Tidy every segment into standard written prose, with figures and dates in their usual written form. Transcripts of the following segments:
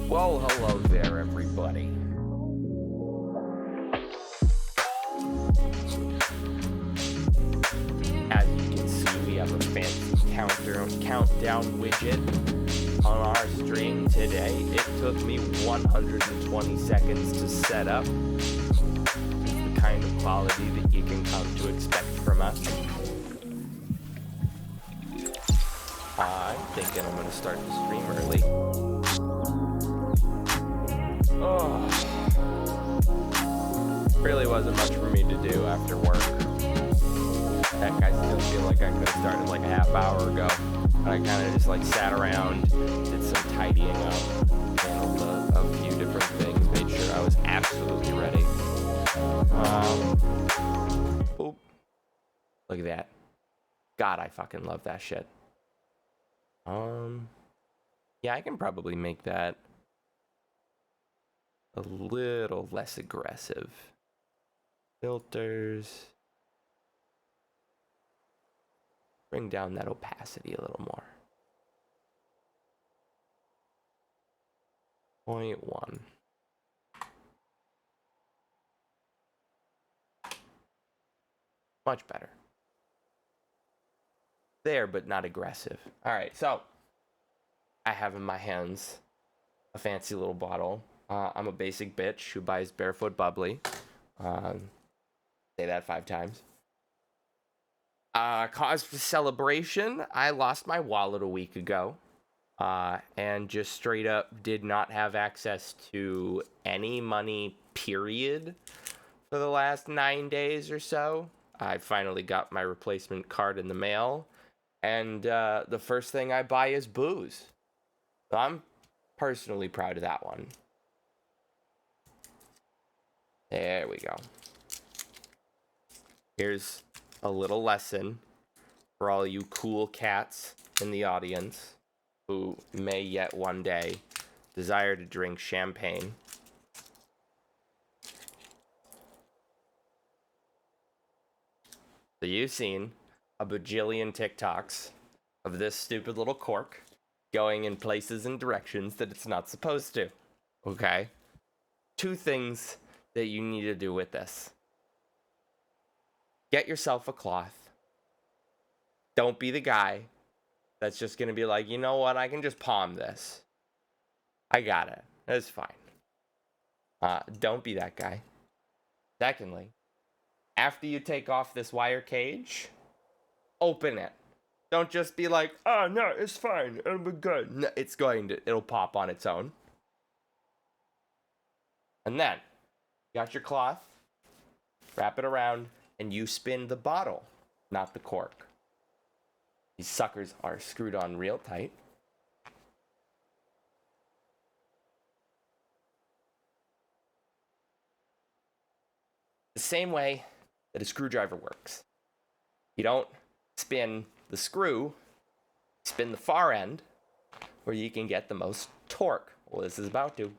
Well, hello there, everybody. As you can see, we have a fancy countdown widget on our stream today. It took me 120 seconds to set up. It's the kind of quality that you can come to expect from us. I'm thinking I'm going to start the stream early. Oh, really wasn't much for me to do after work. Heck, I still feel like I could have started like a half hour ago. But I kind of just like sat around, did some tidying up, handled a few different things, made sure I was absolutely ready. Oh, look at that. God, I fucking love that shit. Yeah, I can probably make that a little less aggressive. Filters. Bring down that opacity a little more. 0.1. Much better. There, but not aggressive. All right, so I have in my hands a fancy little bottle. I'm a basic bitch who buys Barefoot Bubbly. Say that 5 times. Cause for celebration, I lost my wallet a week ago. And just straight up did not have access to any money, period, for the last 9 days or so. I finally got my replacement card in the mail, and the first thing I buy is booze. So I'm personally proud of that one. There we go. Here's a little lesson for all you cool cats in the audience who may yet one day desire to drink champagne. So you've seen a bajillion TikToks of this stupid little cork going in places and directions that it's not supposed to. Okay? 2 things that you need to do with this. Get yourself a cloth. Don't be the guy that's just going to be like, you know what, I can just palm this. I got it. It's fine. Don't be that guy. Secondly, after you take off this wire cage, open it. Don't just be like, oh, no, it's fine. It'll be good. No, it'll pop on its own. And then, got your cloth, wrap it around, and you spin the bottle, not the cork. These suckers are screwed on real tight. The same way that a screwdriver works. You don't spin the screw, spin the far end, where you can get the most torque. Well, this is about to.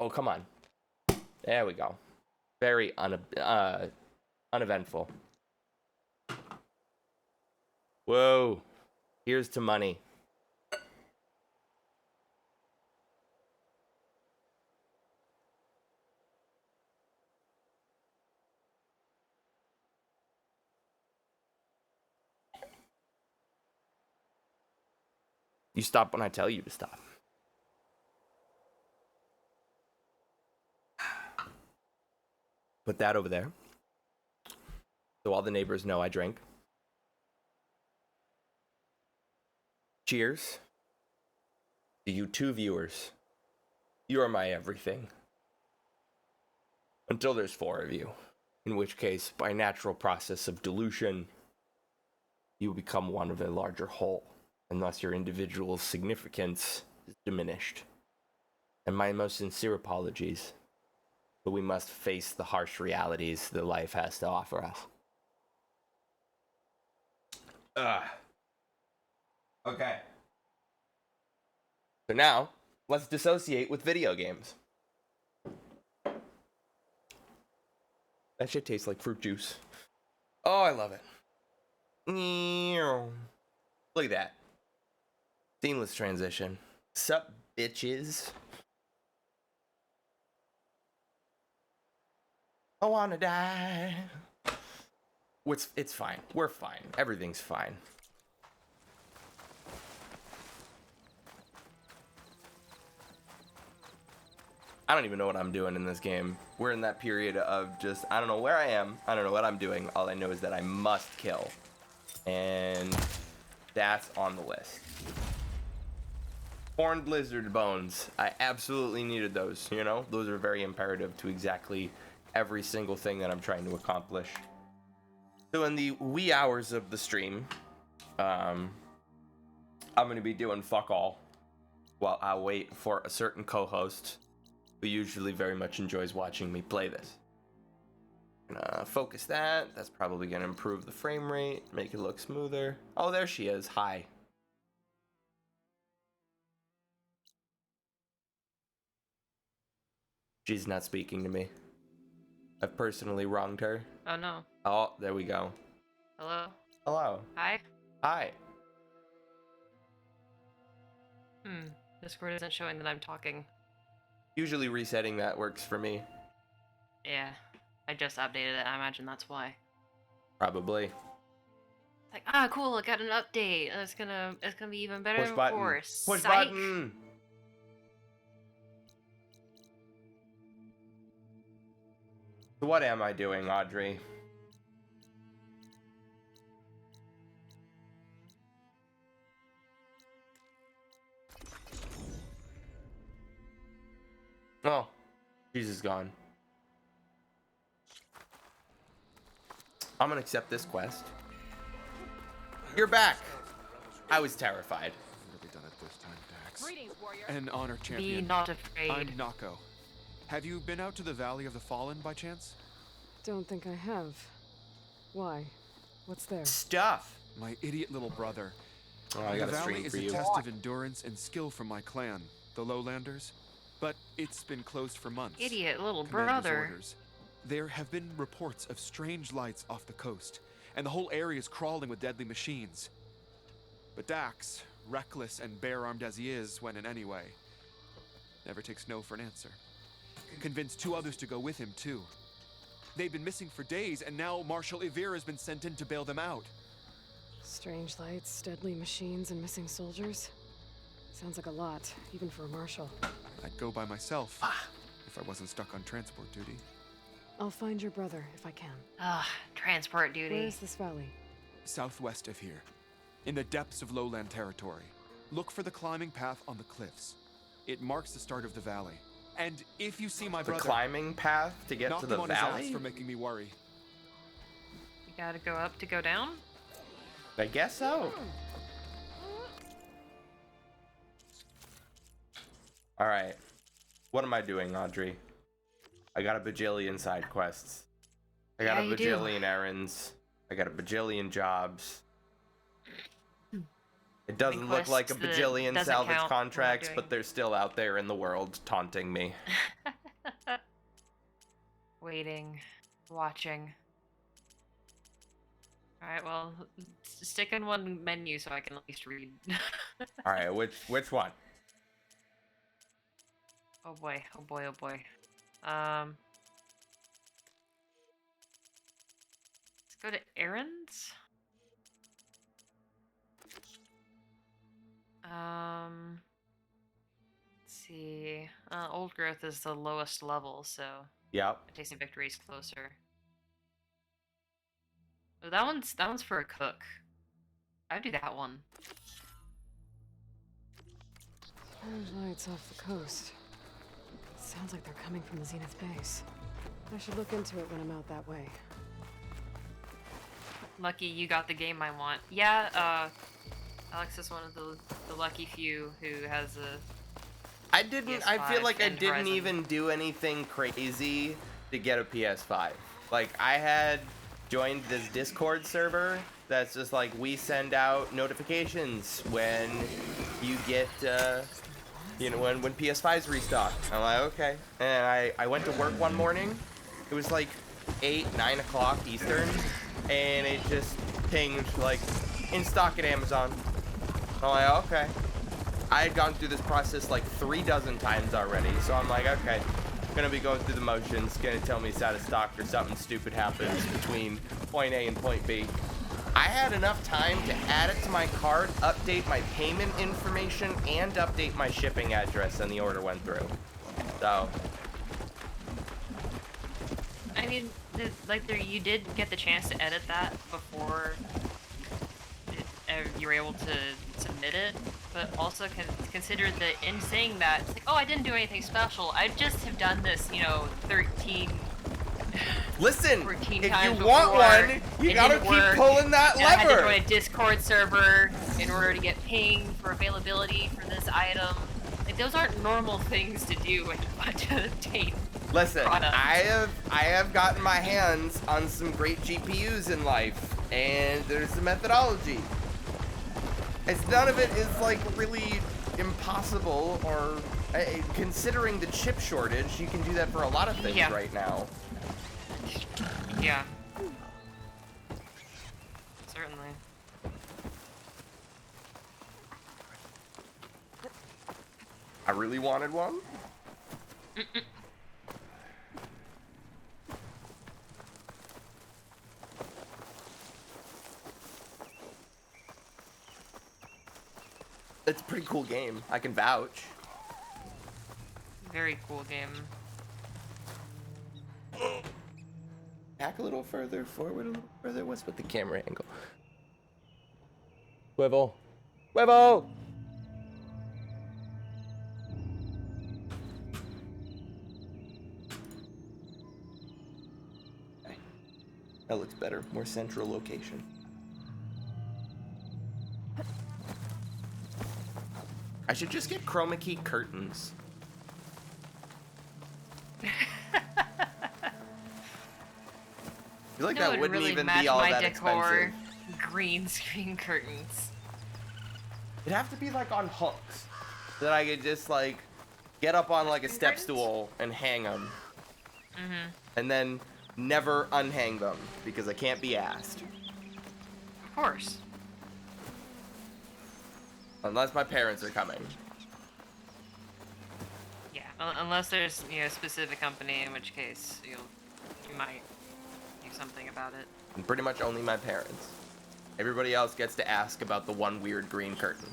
Oh, come on. There we go. Very uneventful. Whoa. Here's to money. You stop when I tell you to stop. Put that over there, so all the neighbors know I drink. Cheers to you 2 viewers. You are my everything. Until there's 4 of you, in which case, by natural process of dilution, you become one of a larger whole, and thus your individual significance is diminished. And my most sincere apologies, but we must face the harsh realities that life has to offer us. Okay. So now, let's dissociate with video games. That shit tastes like fruit juice. Oh, I love it. Look at that. Seamless transition. Sup, bitches? I wanna die. It's fine. We're fine. Everything's fine. I don't even know what I'm doing in this game. We're in that period of just, I don't know where I am. I don't know what I'm doing. All I know is that I must kill. And that's on the list. Horned lizard bones. I absolutely needed those, you know? Those are very imperative to exactly every single thing that I'm trying to accomplish. So in the wee hours of the stream, I'm going to be doing fuck all while I wait for a certain co-host who usually very much enjoys watching me play this. Focus that. That's probably going to improve the frame rate, make it look smoother. Oh, there she is. Hi. She's not speaking to me. I've personally wronged her. Oh no. Oh, there we go. Hello? Hello. Hi? Hi. Discord isn't showing that I'm talking. Usually resetting that works for me. Yeah, I just updated it. I imagine that's why. Probably. Like, cool, I got an update. It's gonna be even better Push than button. before. Push Psych. button. So what am I doing, Audrey? Oh, Jesus gone. I'm gonna accept this quest. You're back. I was terrified. Really done it this time, Dax. Greetings, warrior. An honor, Be champion. not afraid. I'm Nako. Have you been out to the Valley of the Fallen by chance? Don't think I have. Why? What's there? Stuff. My idiot little brother. Oh, I The got a valley stream is for a you. test of endurance and skill from my clan, the Lowlanders. But it's been closed for months. Idiot little Commander's brother. orders. There have been reports of strange lights off the coast, and the whole area is crawling with deadly machines. But Dax, reckless and bare-armed as he is when in any way, never takes no for an answer. Convinced 2 others to go with him, too. They've been missing for days, and now Marshal Ivir has been sent in to bail them out. Strange lights, deadly machines, and missing soldiers? Sounds like a lot, even for a marshal. I'd go by myself, if I wasn't stuck on transport duty. I'll find your brother if I can. Transport Where duty. is this valley? Southwest of here, in the depths of lowland territory. Look for the climbing path on the cliffs. It marks the start of the valley. And if you see my The brother, climbing path to get knock to the him on his ass valley? for making me worry. You gotta go up to go down? I guess so. Alright. What am I doing, Audrey? I got a bajillion side quests. I got Yeah, a you do. bajillion errands. I got a bajillion jobs. It doesn't look like a quests that bajillion doesn't salvage count what I'm contracts, doing. but they're still out there in the world taunting me. Waiting. Watching. Alright, well, stick in one menu so I can at least read. Alright, which one? Oh boy, oh boy, oh boy. Let's go to errands. Let's see. Old growth is the lowest level, so Yep. tasting victory is closer. Oh, that one's for a cook. I'd do that one. Strange lights off the coast. Sounds like they're coming from the Zenith base. I should look into it when I'm out that way. Lucky you got the game I want. Yeah, Alex is one of the lucky few who has a I feel PS5 like I and didn't Horizon. even do anything crazy to get a PS5. Like, I had joined this Discord server that's just like, we send out notifications when you get, when PS5's restocked. I'm like, okay. And I went to work one morning. It was like 9 o'clock Eastern. And it just pinged, like, in stock at Amazon. I'm like, okay. I had gone through this process like 36 times already, so I'm like, okay, gonna be going through the motions, gonna tell me it's out of stock or something stupid happens between point A and point B. I had enough time to add it to my cart, update my payment information, and update my shipping address, and the order went through. So, I mean, you did get the chance to edit that before you were able to submit it, but also consider that in saying that, it's like, oh, I didn't do anything special. I just have done this, 13. listen, 14 if times you want before, one, you it gotta didn't keep work, pulling that and I had to join lever. a Discord server in order to get pinged for availability for this item. Like, those aren't normal things to do when you want to obtain. Listen, product. I have gotten my hands on some great GPUs in life, and there's a methodology. It's none of it is like really impossible, or considering the chip shortage, you can do that for a lot of things Yeah. right now. Yeah. Certainly. I really wanted one. It's a pretty cool game. I can vouch. Very cool game. Back a little further, forward a little further. What's with the camera angle? Huevo. Huevo! Okay. That looks better. More central location. I should just get chroma key curtains. I feel like That that would wouldn't really even match be all my that decor. expensive. Green screen curtains. It'd have to be like on hooks, so that I could just like get up on like a step stool and hang them, and then never unhang them because I can't be asked. Of course. Unless my parents are coming. Yeah, unless there's a specific company, in which case you might do something about it. And pretty much only my parents. Everybody else gets to ask about the one weird green curtain.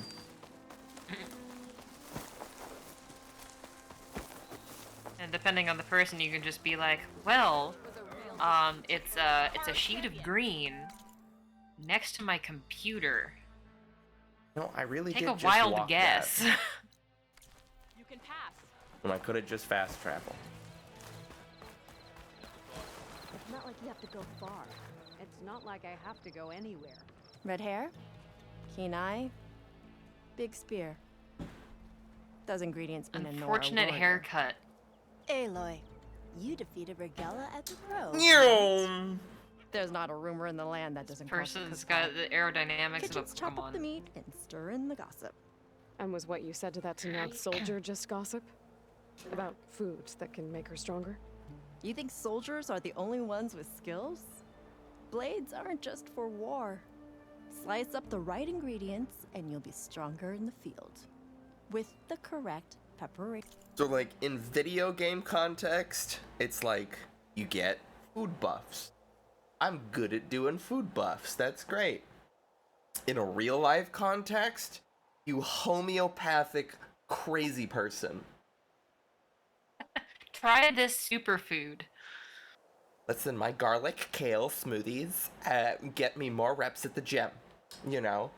And depending on the person, you can just be like, well, it's a sheet of green next to my computer. No, I really Take did a just wild walk guess. that. You can pass. When I could have just fast traveled. It's not like you have to go far. It's not like I have to go anywhere. Red hair, keen eye, big spear. Those ingredients mean a Nora Unfortunate warrior. haircut. Aloy, you defeated Regella at the Grove. There's not a rumor in the land that doesn't cost a Person's cook got the aerodynamics Kitchens of a chop up the Pokemon. meat and stir in the gossip. And was what you said to that Tenakth soldier just gossip? About foods that can make her stronger? You think soldiers are the only ones with skills? Blades aren't just for war. Slice up the right ingredients and you'll be stronger in the field. With the correct preparation. So like in video game context, it's like you get food buffs. I'm good at doing food buffs. That's great. In a real life context, you homeopathic crazy person. Try this superfood. Listen, my garlic kale smoothies get me more reps at the gym. You know?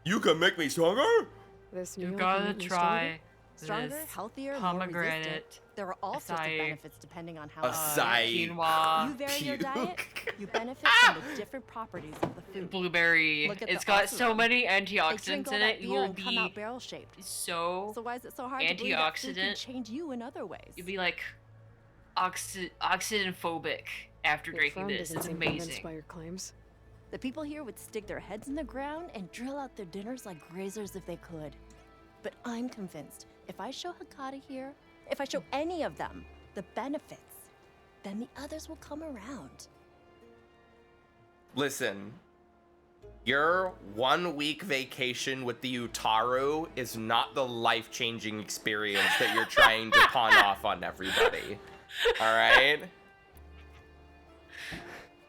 You can make me stronger? This You meal can gotta make me try Stronger, this healthier, more resistant. pomegranate. There are all sorts of acai- benefits depending on how Acai. Quinoa. you vary your Puke. diet, you benefit from the different properties of the food. Blueberry. Look at It's the got so Ocelot. many They drink antioxidants all in that it. You beer will and come out be barrel shaped. so. So why is it so hard to believe that food can antioxidant. change you in other ways? You'll be like oxidant phobic after Your drinking friend this. doesn't It's seem convinced amazing. by your claims. The people here would stick their heads in the ground and drill out their dinners like grazers if they could. But I'm convinced if I show Hakata here, if I show any of them the benefits, then the others will come around. Listen, your 1 week vacation with the Utaru is not the life-changing experience that you're trying to pawn off on everybody. Alright?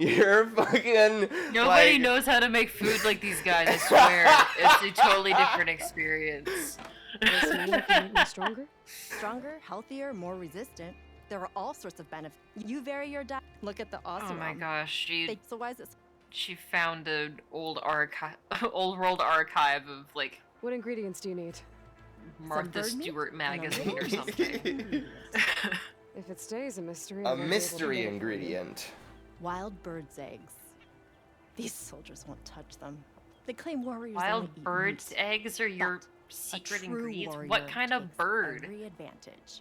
You're fucking Nobody like, knows how to make food like these guys, I swear. It's a totally different experience. This meal can make me stronger? Stronger, healthier, more resistant. There are all sorts of benefits. You vary your diet. Look at the Oh awesome. my gosh, So why is it? she found an old archive, old world archive of like What ingredients do you need? Martha bird meat Stewart and a magazine or little something. If it stays a mystery, a I won't be able to mystery make it for you. ingredient. Wild bird's eggs. These soldiers won't touch them. They claim warriors only Wild eat birds' meat. eggs are your But a secret true ingredients. warrior What kind of takes bird? Every advantage.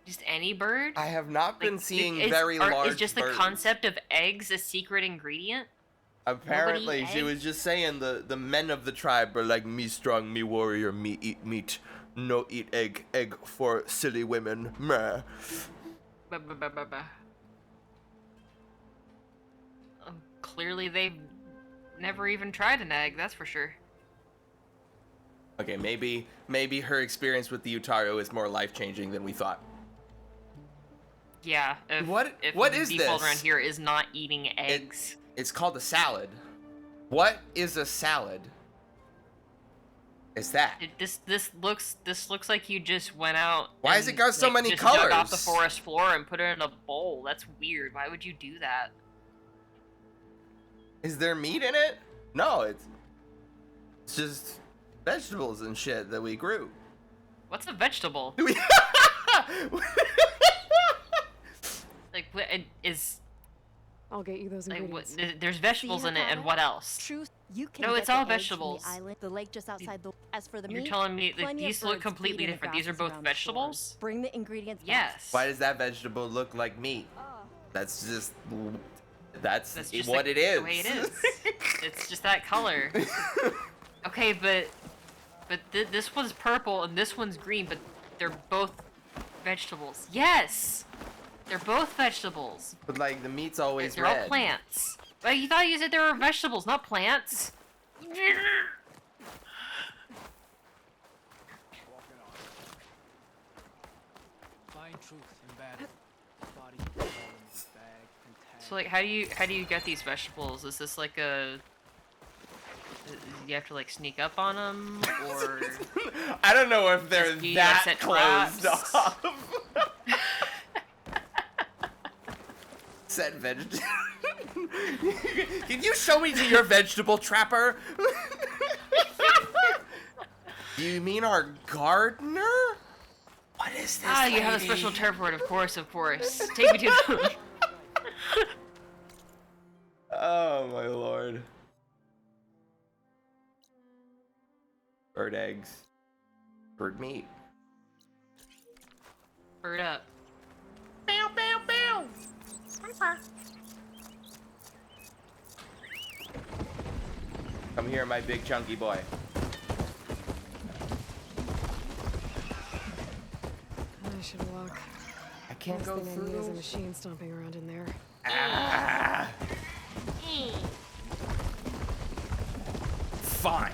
Just any bird? I have not been Like, seeing is- very large Is just birds. the concept of eggs a secret ingredient? Apparently, Nobody she eggs? was just saying the men of the tribe are like, me strong, me warrior, me eat meat, no eat egg, egg for silly women. Meh. Ba-ba-ba-ba-ba. clearly they've never even tried an egg, that's for sure. Okay, maybe her experience with the Utaru is more life-changing than we thought. Yeah. What If is default this? around here is not eating eggs. It's called a salad. What is a salad? Is that? This looks like you just went out. Why has and, it got so many just dug off the colors? forest floor and put it in a bowl. That's weird. Why would you do that? Is there meat in it? No, it's just vegetables and shit that we grew. What's a vegetable? Like, what is I'll get you those like ingredients. what? There's vegetables in it, and what else? Truth, you can No, get it's the all eggs from vegetables. The island, the lake just outside the. As for the You're meat, telling me that plenty of these look birds completely feed in the different. These are grasses both around the shores. vegetables? Bring the ingredients back. Yes. Why does that vegetable look like meat? That's just That's just what like it is. The way it is. It's just that color. Okay, but this one's purple and this one's green, but they're both vegetables. Yes, they're both vegetables. But like the meat's always They're red. all plants. But you thought you said they were vegetables, not plants. Find truth in bad. Body all in this bag and tag. So like, how do you get these vegetables? Is this like a you have to like sneak up on them, or I don't know if they're Do you, that like, set closed traps? off. Set vegetable. Can you show me to your vegetable trapper? Do you mean our gardener? What is this? you have a lady? special term for it? Of course. Take me to the. Oh my lord. Bird eggs. Bird meat. Bird up. Bow, bow, bow. Come here, my big chunky boy. I should walk. I can't Last go thing I through need is a those. machine stomping around in there. Ah. Fine.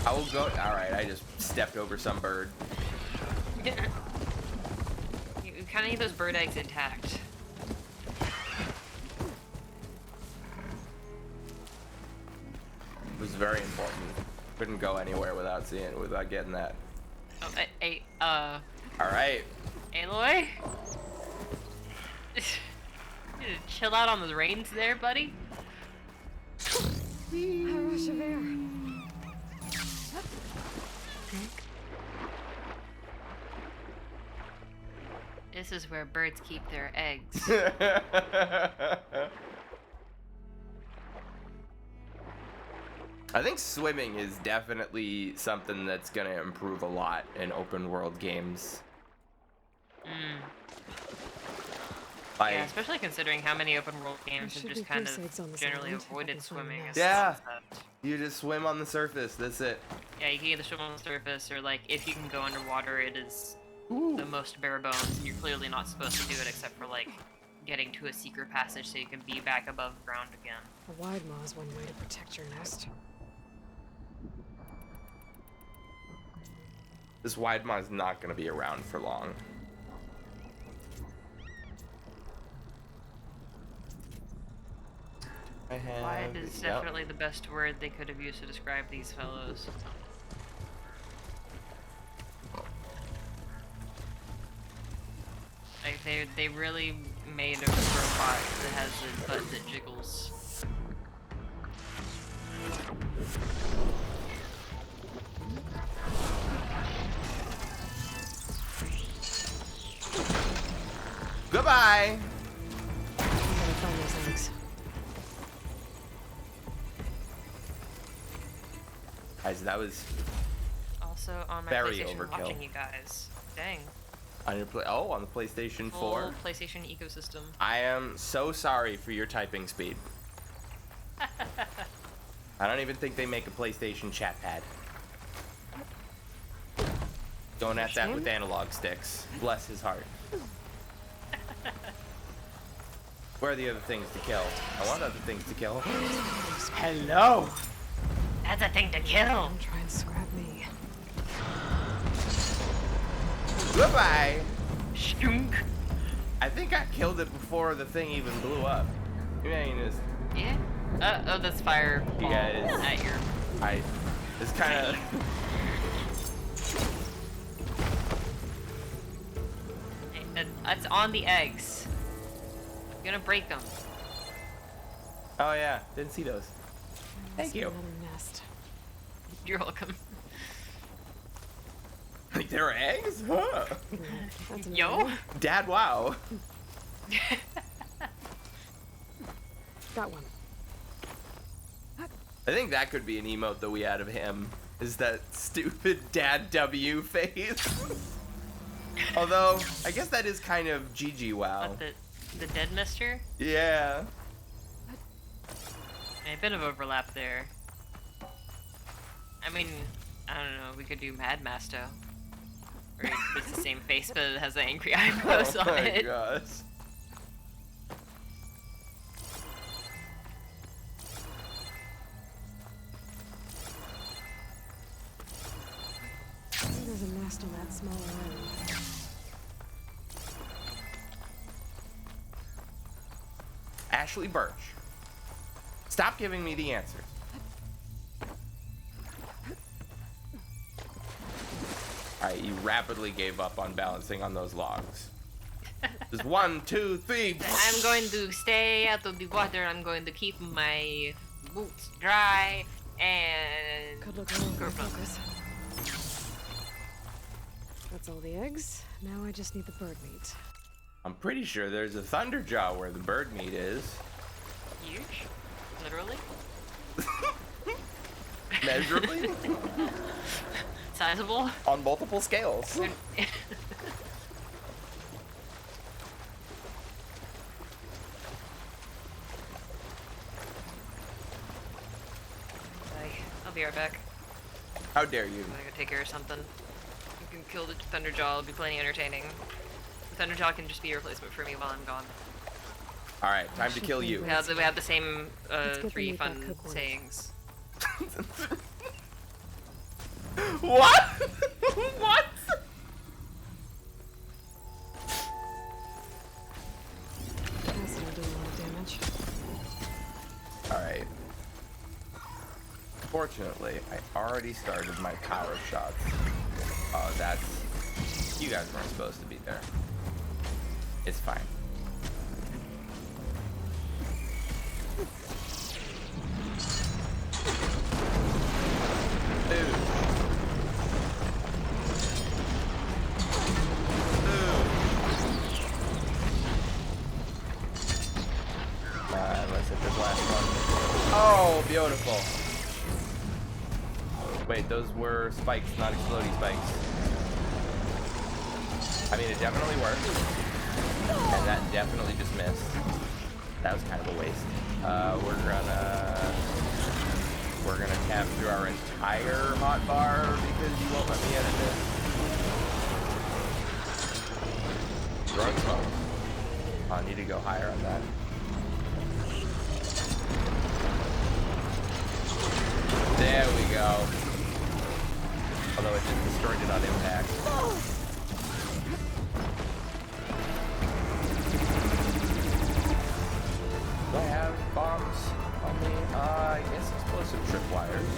I will go. All right, I just stepped over some bird. You kind of need those bird eggs intact. It was very important. Couldn't go anywhere without getting that. Oh, All right. Aloy? Chill out on the reins there, buddy. A rush of air. This is where birds keep their eggs. I think swimming is definitely something that's gonna improve a lot in open world games. Like, Yeah, especially considering how many open world games have should just be kind goose eggs on of this generally island if I avoided can find swimming. a as nest. Yeah. a concept. you just swim on the surface. That's it. Yeah, you can either swim on the surface or like if you can go underwater, it is the most bare bones. And you're clearly not supposed to do it except for like getting to a secret passage so you can be back above ground again. A wide maw is one way to protect your nest. This wide maw is not gonna be around for long. Wide is definitely the best word they could have used to describe these fellows. Like they really made a robot that has a butt that jiggles. Goodbye. I gotta find those eggs. Guys, that was Also on my Very PlayStation overkill. watching you guys. Dang. on your on the PlayStation 4. Full PlayStation ecosystem. I am so sorry for your typing speed. I don't even think they make a PlayStation chat pad. Going at that with analog sticks. Bless his heart. Where are the other things to kill? I want other things to kill. Hello! That's a thing to kill. Don't try and scrap me. Goodbye! Shunk. I think I killed it before the thing even blew up. I mean, Yeah. Oh, that's fire. Yeah, it is. At your. it's kind of. It's on the eggs. I'm gonna break them. Oh yeah, didn't see those. Thank you. Another nest. You're welcome. Like there are eggs? Huh. That's another Yo. one. Dad, wow. Got one. I think that could be an emote that we had of him. Is that stupid Dad W face? Although, I guess that is kind of GG wow. What, the dead mister? Yeah. A bit of overlap there. I mean, I don't know, we could do Mad Masto. Or it's the same face, but it has the angry eyebrows Oh on my it. gosh. I think there's a nest on that small island. Ashley Birch. Stop giving me the answers. Alright, you rapidly gave up on balancing on those logs. Just 1, 2, 3. I'm going to stay out of the water. I'm going to keep my boots dry and Could look a little Go more for it. focus. That's all the eggs. Now I just need the bird meat. I'm pretty sure there's a Thunderjaw where the bird meat is. huge. Literally. Measurably? Sizable. On multiple scales. I'll be right back. How dare you? I'm gonna go take care of something. You can kill the Thunderjaw, it'll be plenty entertaining. The Thunderjaw can just be a replacement for me while I'm gone. Alright, time to kill you. We have the same Let's get the 3 meat back fun cooked once. sayings. What? What? Acid will do a lot of damage. Alright. Fortunately, I already started my power shots. Oh, that's... You guys weren't supposed to be there. It's fine. Dude. Let's hit this last one. Oh, beautiful. Wait, those were spikes, not exploding spikes. I mean, it definitely worked. And that definitely just missed. That was kind of a waste. We're gonna cap through our entire hotbar because you won't let me edit this. Throwing smoke. I need to go higher on that. There we go. Although it just destroyed it on impact. Do I have bombs on me? I guess explosive tripwires.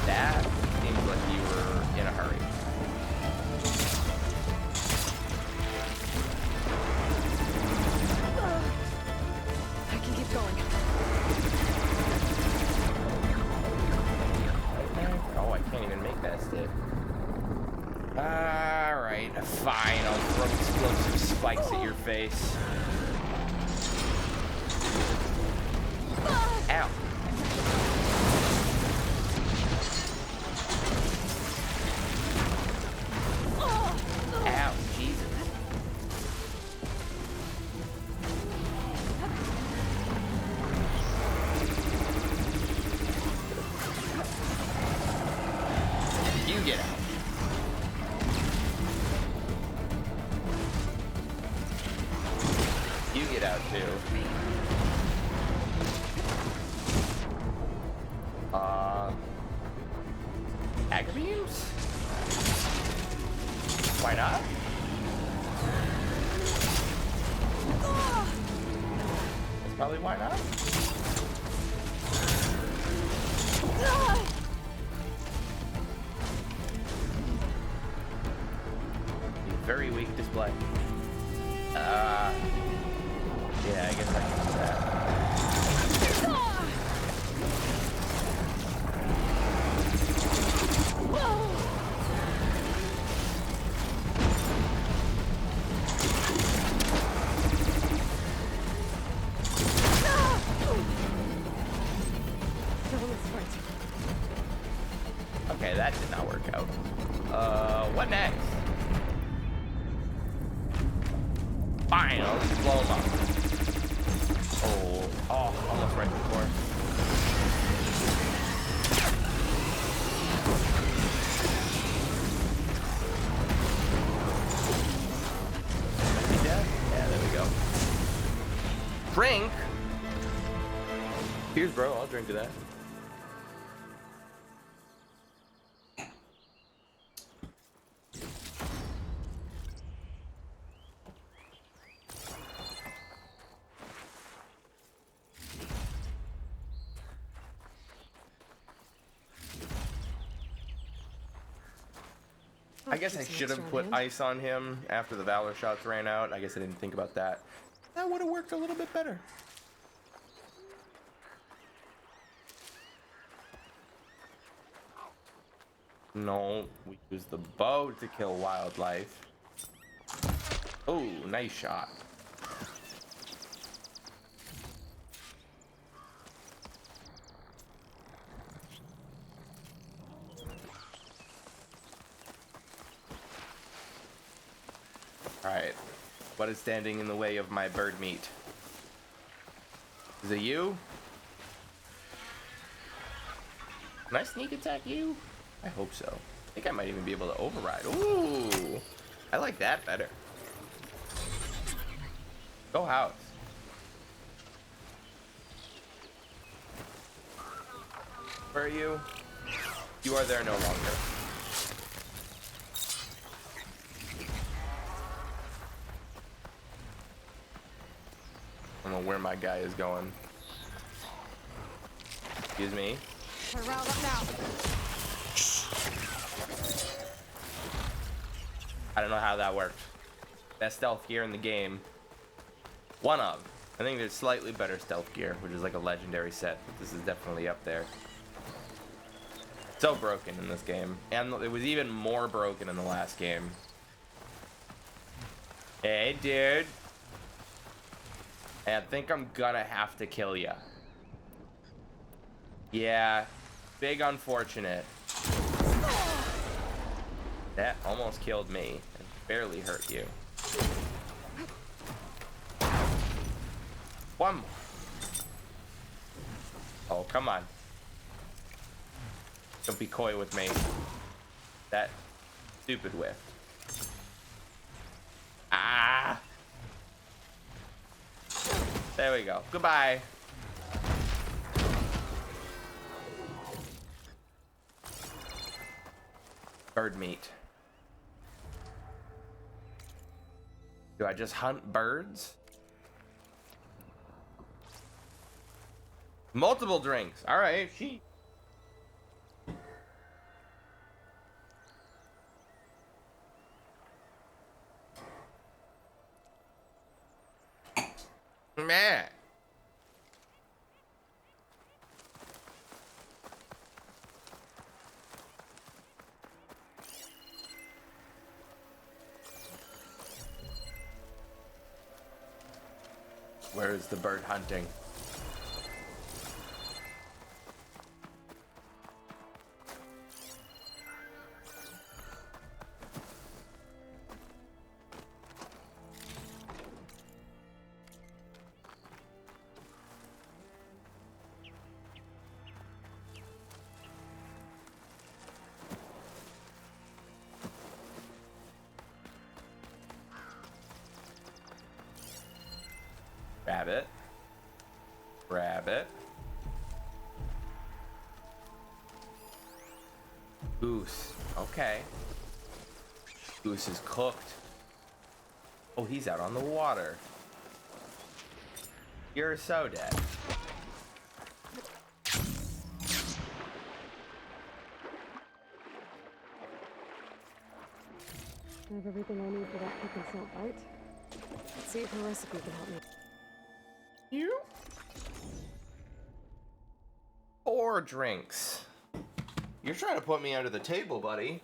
That seems like you were in a hurry. I can keep going. Oh, I can't even make that stick. Alright, fine. I'll throw explosive spikes at your face. Ow. Ow, Jesus. You get out. You get out too. Ag beams? Why not? That's probably why not. Very weak display. Yeah, I guess I can do that. Okay, that did not work out. What next? Fine, I'll just blow him up. Oh, almost right before. Is he dead? Yeah, there we go. Drink? Cheers, bro. I'll drink to that. I guess I should have put ice on him after the Valor shots ran out. I guess I didn't think about that. That would have worked a little bit better. No, we use the bow to kill wildlife. Oh, nice shot. Alright. What is standing in the way of my bird meat? Is it you? Can I sneak attack you? I hope so. I think I might even be able to override. Ooh! I like that better. Go house. Where are you? You are there no longer. I don't know where my guy is going. Excuse me. Turn around up now. I don't know how that worked. Best stealth gear in the game. One of. I think there's slightly better stealth gear, which is like a legendary set, but this is definitely up there. So broken in this game. And it was even more broken in the last game. Hey, dude. I think I'm gonna have to kill ya. Yeah, big unfortunate. That almost killed me and barely hurt you. One more. Oh, come on. Don't be coy with me. That stupid whiff. Ah! There we go. Goodbye. Bird meat. Do I just hunt birds? Multiple drinks. All right. She. Man. Where is the bird hunting? Rabbit. Rabbit. Goose. Okay. Goose is cooked. Oh, he's out on the water. You're so dead. I have everything I need for that pick and salt bite. Let's see if her recipe can help me. You? 4 drinks. You're trying to put me under the table, buddy.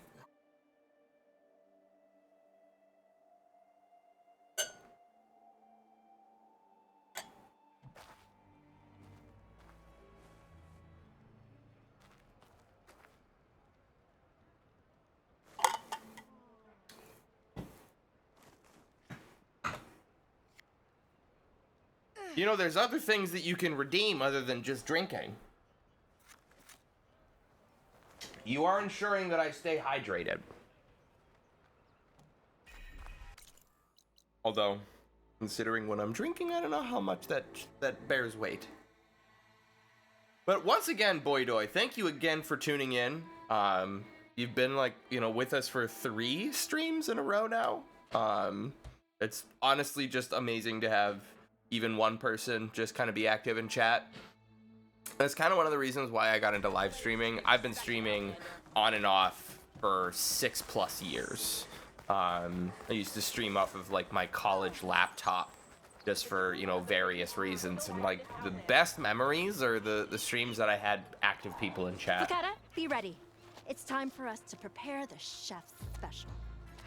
You know, there's other things that you can redeem other than just drinking. You are ensuring that I stay hydrated. Although, considering what I'm drinking, I don't know how much that bears weight. But once again, Boydoy, thank you again for tuning in. You've been with us for 3 streams in a row now. It's honestly just amazing to have even one person just kind of be active in chat. That's kind of one of the reasons why I got into live streaming. I've been streaming on and off for 6+ years. I used to stream off of my college laptop just for, various reasons. And the best memories are the streams that I had active people in chat. Fakata, be ready. It's time for us to prepare the chef's special.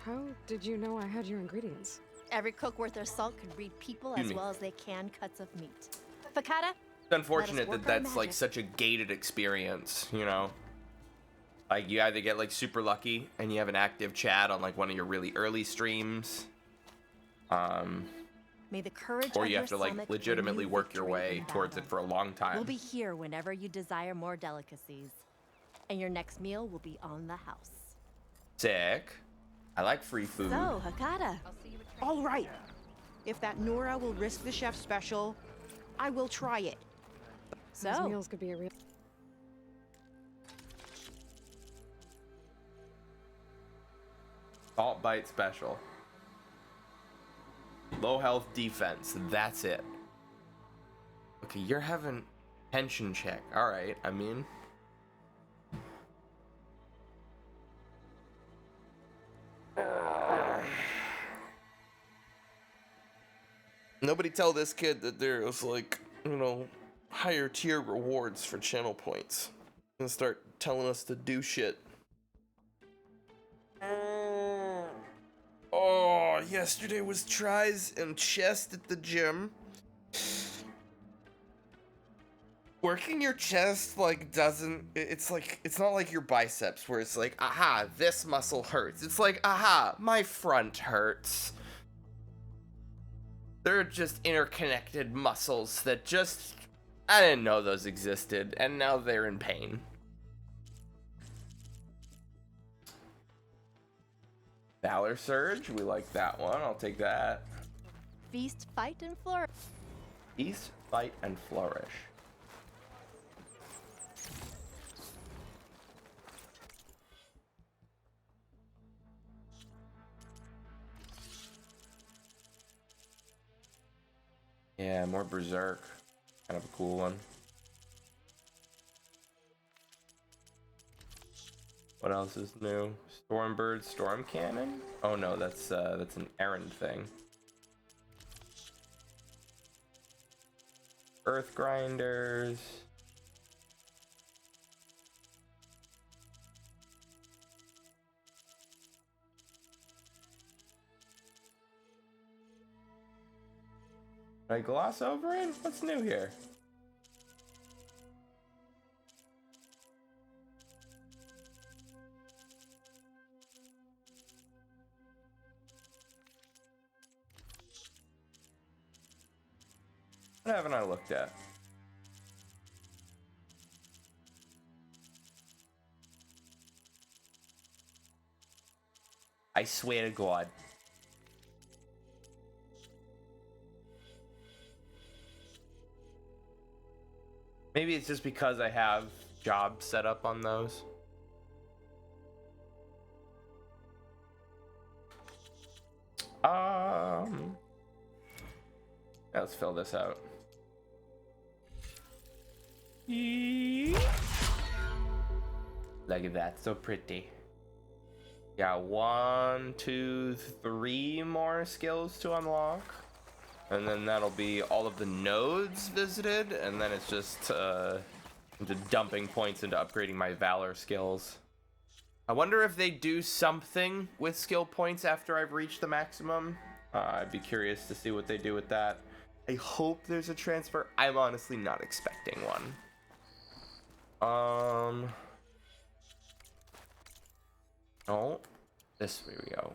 How did you know I had your ingredients? Every cook worth their salt can read people Excuse as me. well as they can cuts of meat. Fakata, It's unfortunate work that our that's magic. such a gated experience, you either get super lucky and you have an active chat on one of your really early streams, may the courage or of you have to your summit bring legitimately you work your victory way in towards it battle. for a long time. We'll be here whenever you desire more delicacies. And your next meal will be on the house. Sick. I like free food. So, Hakata, All right. If that Nora will risk the chef's special, I will try it. Those so, meals could be a real... Salt bite special. Low health defense. That's it. Okay, you're having tension check. All right. I mean, nobody tell this kid that there's higher tier rewards for channel points. And start telling us to do shit. Oh, yesterday was tries and chest at the gym. Working your chest doesn't, it's not like your biceps where it's aha, this muscle hurts. It's aha, my front hurts. They're just interconnected muscles that I didn't know those existed, and now they're in pain. Valor Surge, we like that one. I'll take that. feast, fight, and flourish. Feast, fight, and flourish. Yeah, more Berserk. Kind of a cool one. What else is new? Stormbird, Storm Cannon? Oh no, that's an errand thing. Earth Grinders. Did I gloss over it? What's new here? What haven't I looked at? I swear to God. Maybe it's just because I have jobs set up on those. Let's fill this out. Look at that, so pretty. Got 1, 2, 3 more skills to unlock. And then that'll be all of the nodes visited, and then it's just into dumping points into upgrading my valor skills. I wonder if they do something with skill points after I've reached the maximum. I'd be curious to see what they do with that. I hope there's a transfer. I'm honestly not expecting one. Oh, this, here we go.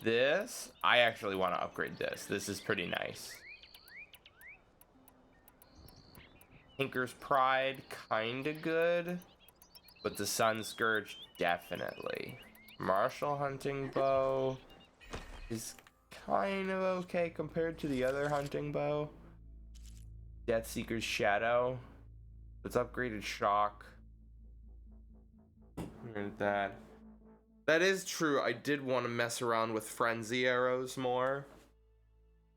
This, I actually want to upgrade this. This is pretty nice. Tinker's Pride, kinda good, but the Sun Scourge, definitely. Martial Hunting Bow is kind of okay compared to the other hunting bow. Deathseeker's Shadow. It's upgraded shock. Here's that. That is true. I did want to mess around with frenzy arrows more.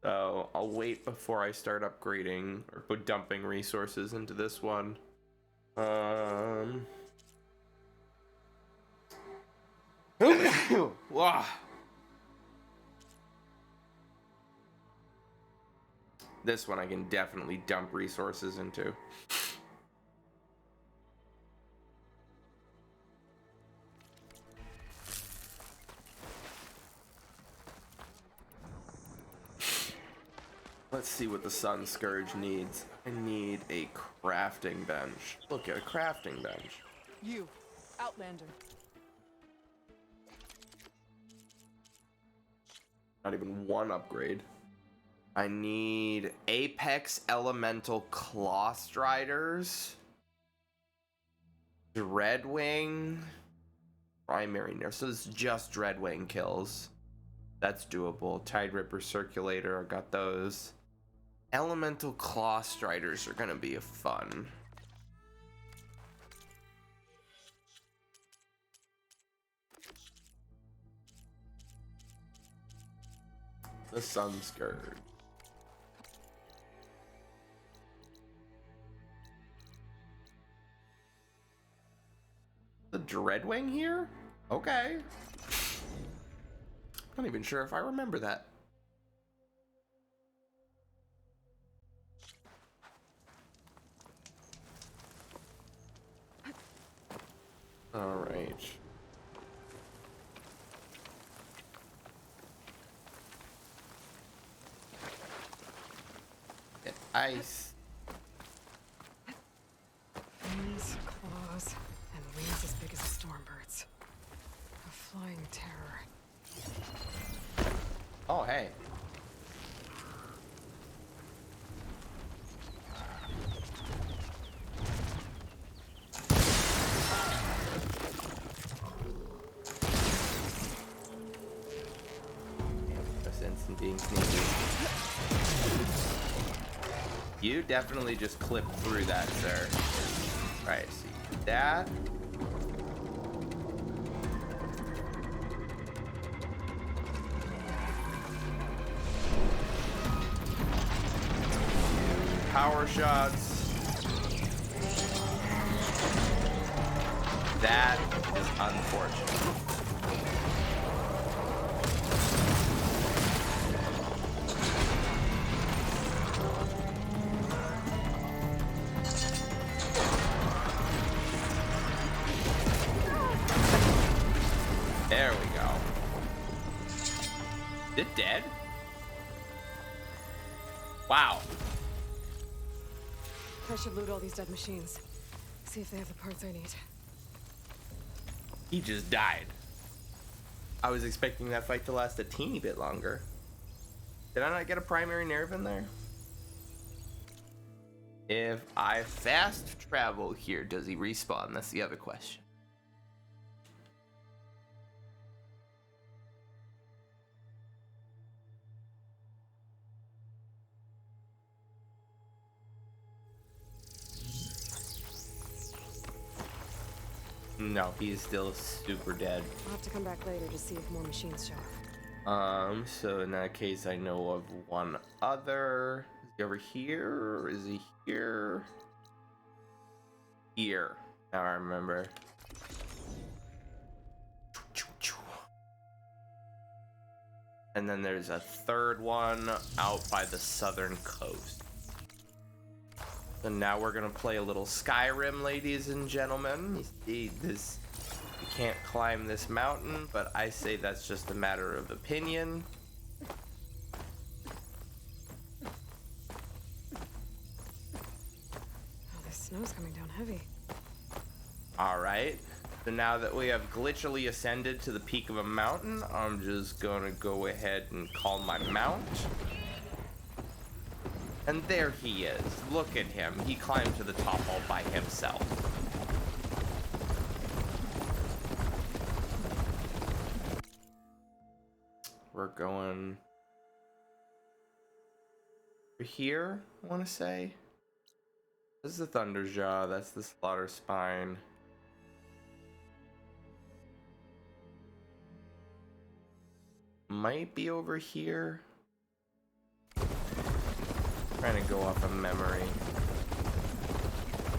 So I'll wait before I start upgrading or put dumping resources into this one. Wow. This one I can definitely dump resources into. Let's see what the Sun Scourge needs. I need a crafting bench. Look at a crafting bench. You, Outlander. Not even one upgrade. I need Apex Elemental Claw Striders. Dreadwing. Primary nerf. So this is just Dreadwing kills. That's doable. Tide Ripper Circulator. I got those. Elemental Claw Striders are gonna be fun. The Sun Scourge. The Dreadwing here? Okay. Not even sure if I remember that. All right. Get ice. Wings, claws, and wings as big as a stormbird's. A flying terror. Oh, hey. And being sneaky. You definitely just clipped through that, sir. Right, see that. Power shots. That is unfortunate. There we go. Is it dead? Wow. I should loot all these dead machines. See if they have the parts I need. He just died. I was expecting that fight to last a teeny bit longer. Did I not get a primary nerve in there? If I fast travel here, does he respawn? That's the other question. No, he's still super dead. I'll have to come back later to see if more machines show up. So in that case, I know of one other. Is he over here, or is he here? Here. Now I remember. And then there's a third one out by the southern coast. So now we're gonna play a little Skyrim, ladies and gentlemen. You see this. You can't climb this mountain, but I say that's just a matter of opinion. Oh, this snow's coming down heavy. Alright, so now that we have glitchily ascended to the peak of a mountain, I'm just gonna go ahead and call my mount. And there he is. Look at him. He climbed to the top all by himself. We're going here, I want to say. This is the Thunderjaw, that's the Slaughter Spine. Might be over here. Trying to go off of memory.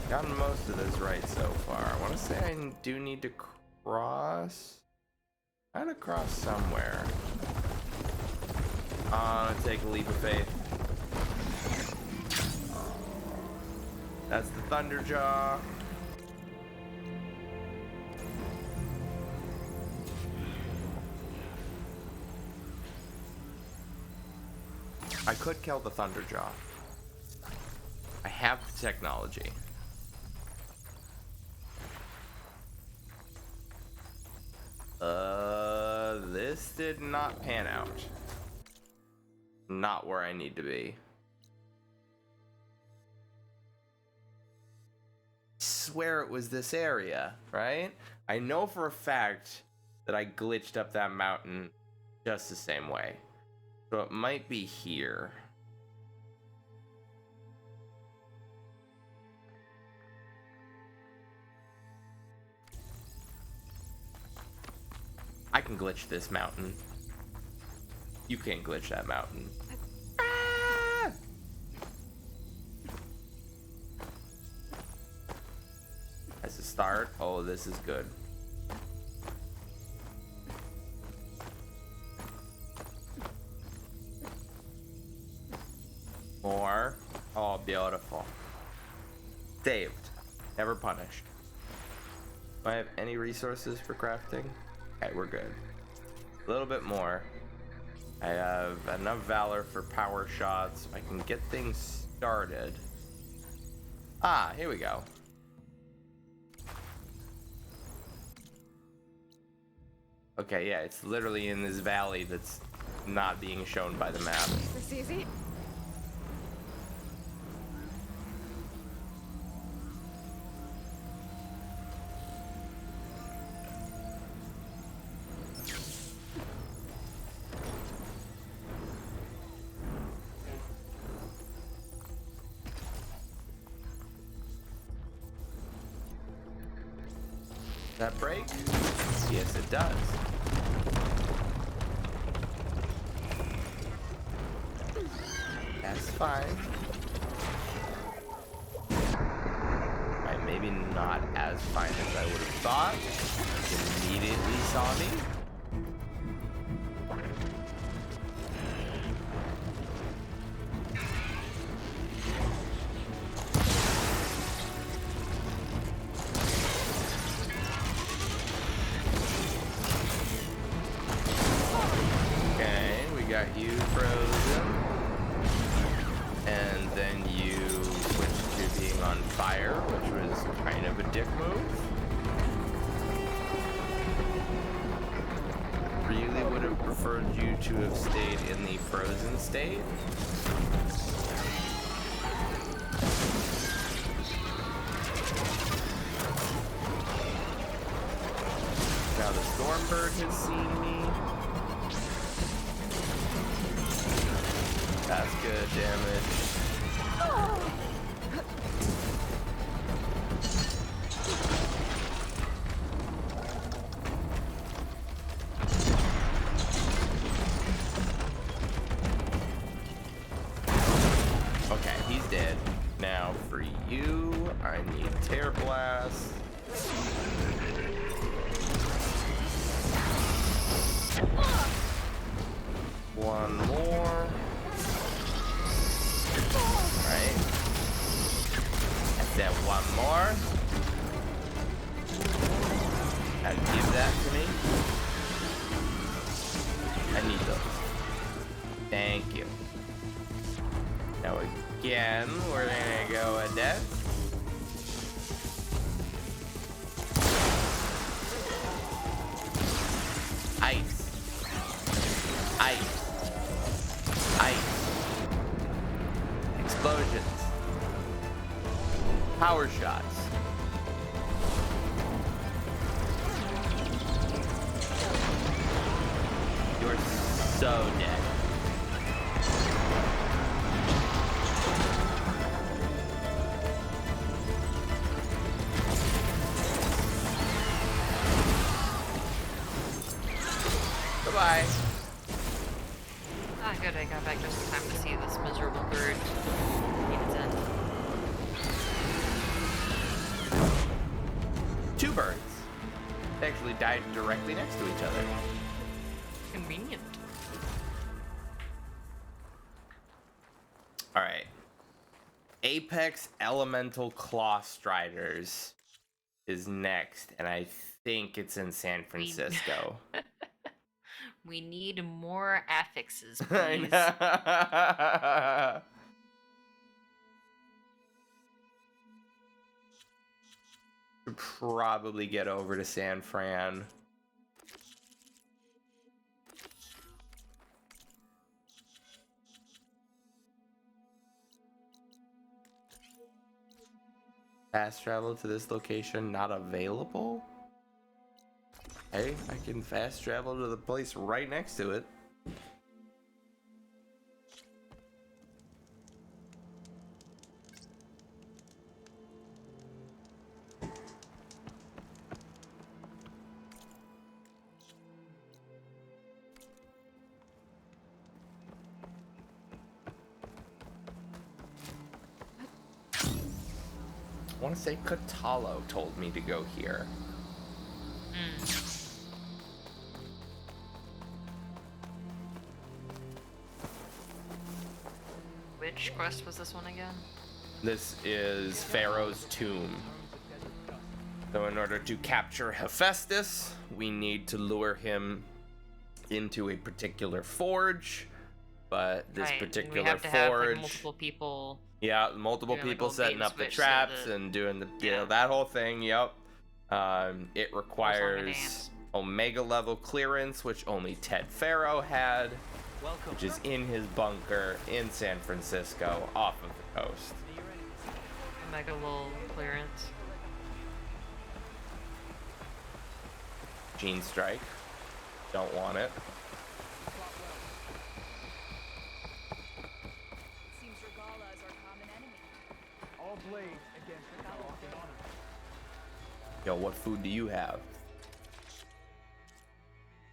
Gotten most of this right so far. I want to say I do need to cross. Gotta cross somewhere. I'm gonna take a leap of faith. That's the Thunderjaw. I could kill the Thunderjaw. I have the technology. This did not pan out. Not where I need to be. Swear it was this area, right? I know for a fact that I glitched up that mountain just the same way. So it might be here. I can glitch this mountain. You can't glitch that mountain. Ah! As a start, oh, this is good. More. Oh, beautiful. Saved. Never punished. Do I have any resources for crafting? Okay, we're good. A little bit more. I have enough valor for power shots. I can get things started. Ah, here we go. Okay, yeah, it's literally in this valley that's not being shown by the map. Is this easy? That break? Yes, it does. That's fine. Right, maybe not as fine as I would have thought. Immediately saw me. Got you frozen, and then you switched to being on fire, which was kind of a dick move. Really would have preferred you to have stayed in the frozen state. Now the Stormbird has seen me. That's good damage. I need Tear Blast. One more. Right. And then one more. Now give that to me. I need those. Thank you. Now again, we're gonna go a death. Ice. Ice. Ice. Explosions. Power shots. You're so dead. Bye-bye. Ah, good. I got back just in time to see this miserable bird meet its end. Two birds. They actually died directly next to each other. Convenient. All right. Apex Elemental Claw Striders is next, and I think it's in San Francisco. We need more affixes, I please. know. Should probably get over to San Fran. Fast travel to this location not available? Hey, I can fast travel to the place right next to it. I want to say Katalo told me to go here. Which quest was this one again? This is Pharaoh's tomb. So in order to capture Hephaestus, we need to lure him into a particular forge. But this Right, and particular we have to forge, have like, multiple people. yeah, multiple doing, like, people a setting bait up the switch so traps that- and doing the you know Yeah. that whole thing. Yep. It Goes requires dance. Omega level clearance, which only Ted Pharaoh had, which is in his bunker in San Francisco, off of the coast. Mega little clearance. Gene Strike. Don't want it. Seems Regala is our common enemy. All blades against the walking honor. Yo, what food do you have?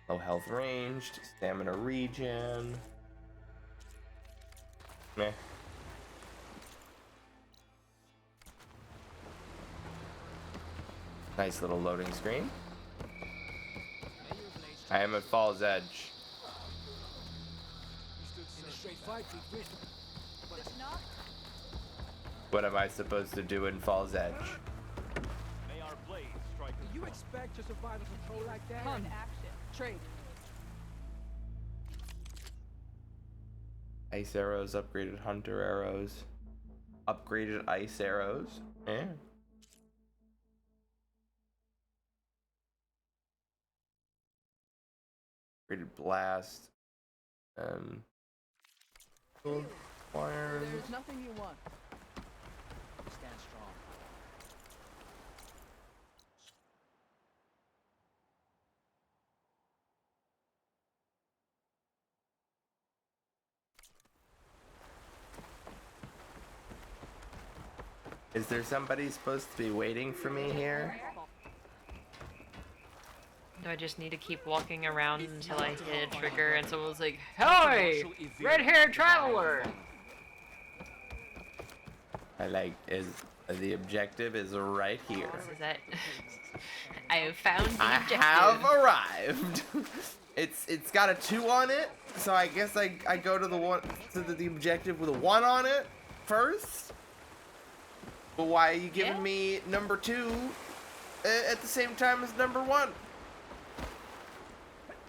Low health ranged, stamina regen. Meh. Nice little loading screen. I am at Fall's Edge. In a straight fight, we risk. What am I supposed to do in Fall's Edge? May our blades strike. Do you expect to survive a patrol like that? Hun, trade. Ice arrows, upgraded hunter arrows, upgraded ice arrows. Eh. Upgraded blast. Fire. There's nothing you want. Stand strong. Is there somebody supposed to be waiting for me here? Do I just need to keep walking around until I hit a trigger and someone's like, "Hey, red-haired traveler!" I like, is The objective is right here. Is that? I have found the I objective. have arrived. It's got a 2 on it, so I guess I go to the objective with a 1 on it first. But why are you giving me number 2 at the same time as number 1?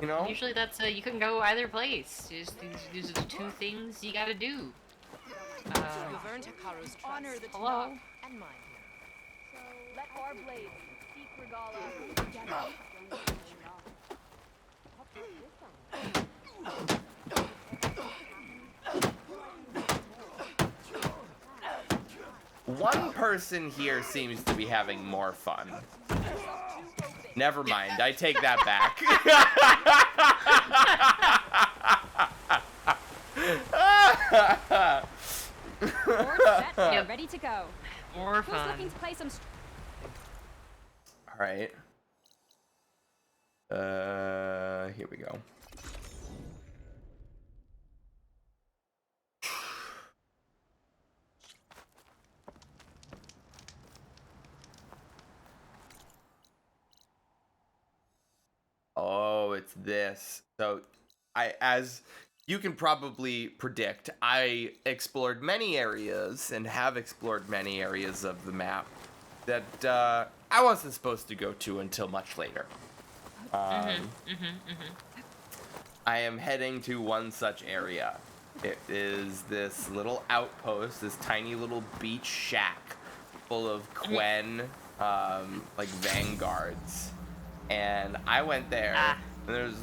You know? Usually that's you can go either place. These are the 2 things you gotta do. You've earned Hikaru's trust. Honor the Hello? Tenno and mine. So let our blades seek Regala together. One person here seems to be having more fun. Never mind, I take that back. Board set and ready to go. More Who's fun. looking to play some? All right. Here we go. Oh, it's this. So, as you can probably predict, I explored many areas and have explored many areas of the map that I wasn't supposed to go to until much later. I am heading to one such area. It is this little outpost, this tiny little beach shack full of Quen, like vanguards. And I went there, and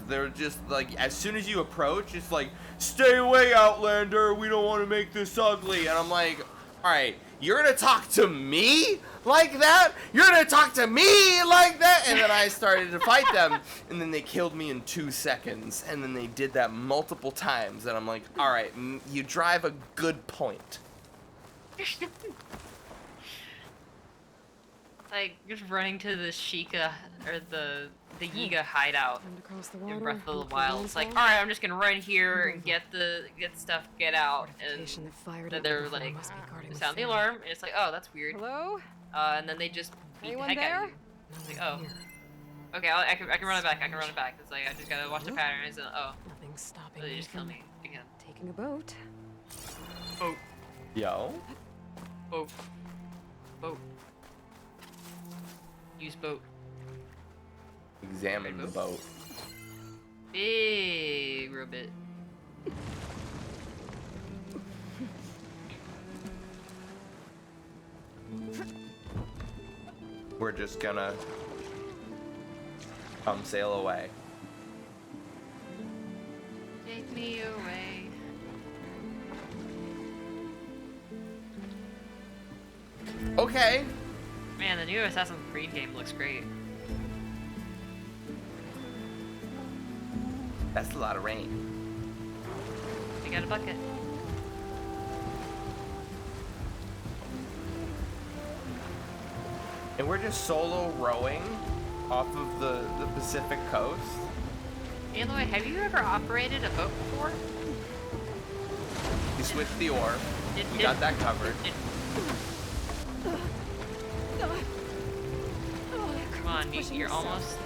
there was just like, as soon as you approach, it's like, stay away, Outlander, we don't want to make this ugly. And I'm like, all right, you're gonna talk to me like that? You're gonna talk to me like that? And then I started to fight them, and then they killed me in 2 seconds, and then they did that multiple times, and I'm like, all right, you drive a good point. Like just running to the Sheikah or the Yiga hideout And across the in water. Breath of the look for Wild. It's like, Winslow. alright, I'm just gonna run here and get stuff, get out, and Fortification that fired then up they're before like, must be guarding the sound the city. alarm, and it's like, oh, that's weird. Hello? And then they just beat Anyone the heck there? out of you. No Like, one oh. here. Okay, I can run it back. I can run it back. It's like I just gotta watch the pattern. It's oh, Nothing's stopping they me just kill from me again. taking a boat. Boat, Yo. boat, boat. Use boat. Examine the boat. Big ribbit. We're just gonna come sail away. Take me away. Okay. Man, the new Assassin's Creed game looks great. That's a lot of rain. We got a bucket. And we're just solo rowing off of the Pacific coast. Aloy, have you ever operated a boat before? You switched the oar. Did- We did- got that covered. Come on, you're almost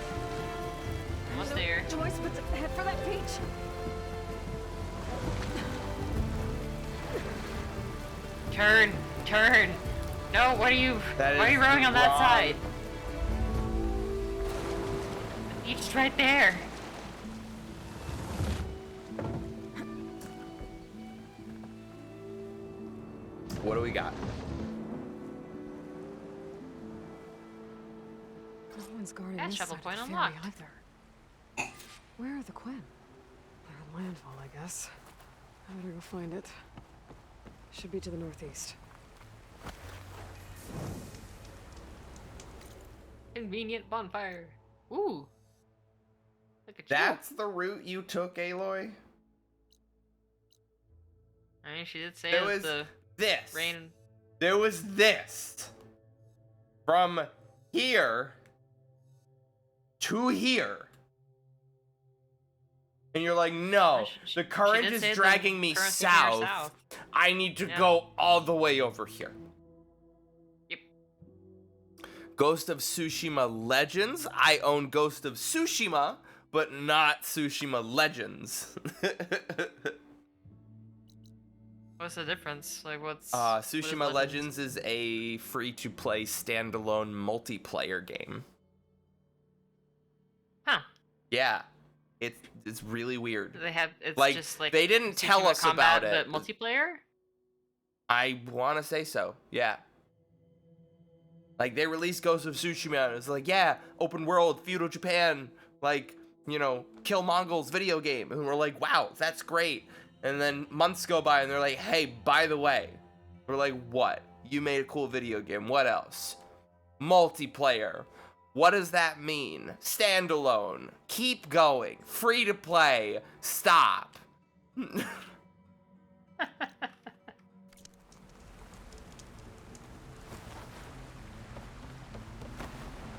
there. Joyce, but head for that beach. Turn. No, what are you? That Why are is you rowing on that wrong. side? The beach is right there. What do we got? No one's guarding That this shovel side point of the ferry unlocked. either. Where are the Quen? They're at landfall, I guess. I better go find it. Should be to the northeast. Convenient bonfire. Ooh. Look at That's the route you took, Aloy? you. I mean, she did say There it was was the this. rain. There was this. From here to here. And you're like, no, She the current did is say the dragging me current's taking her south. I need to go all the way over here. Yep. Ghost of Tsushima Legends. I own Ghost of Tsushima, but not Tsushima Legends. What's the difference? Like, what's... Tsushima Legends is a free-to-play standalone multiplayer game. Huh. Yeah. It's really weird. They have... It's like, just like... they didn't tell Tsushima us Combat, about it. But multiplayer? I want to say so. Yeah. Like, they released Ghost of Tsushima, and it's like, yeah, open world, feudal Japan, like, you know, kill Mongols video game. And we're like, wow, that's great. And then months go by, and they're like, hey, by the way. We're like, what? You made a cool video game. What else? Multiplayer. What does that mean? Standalone. Keep going. Free to play. Stop.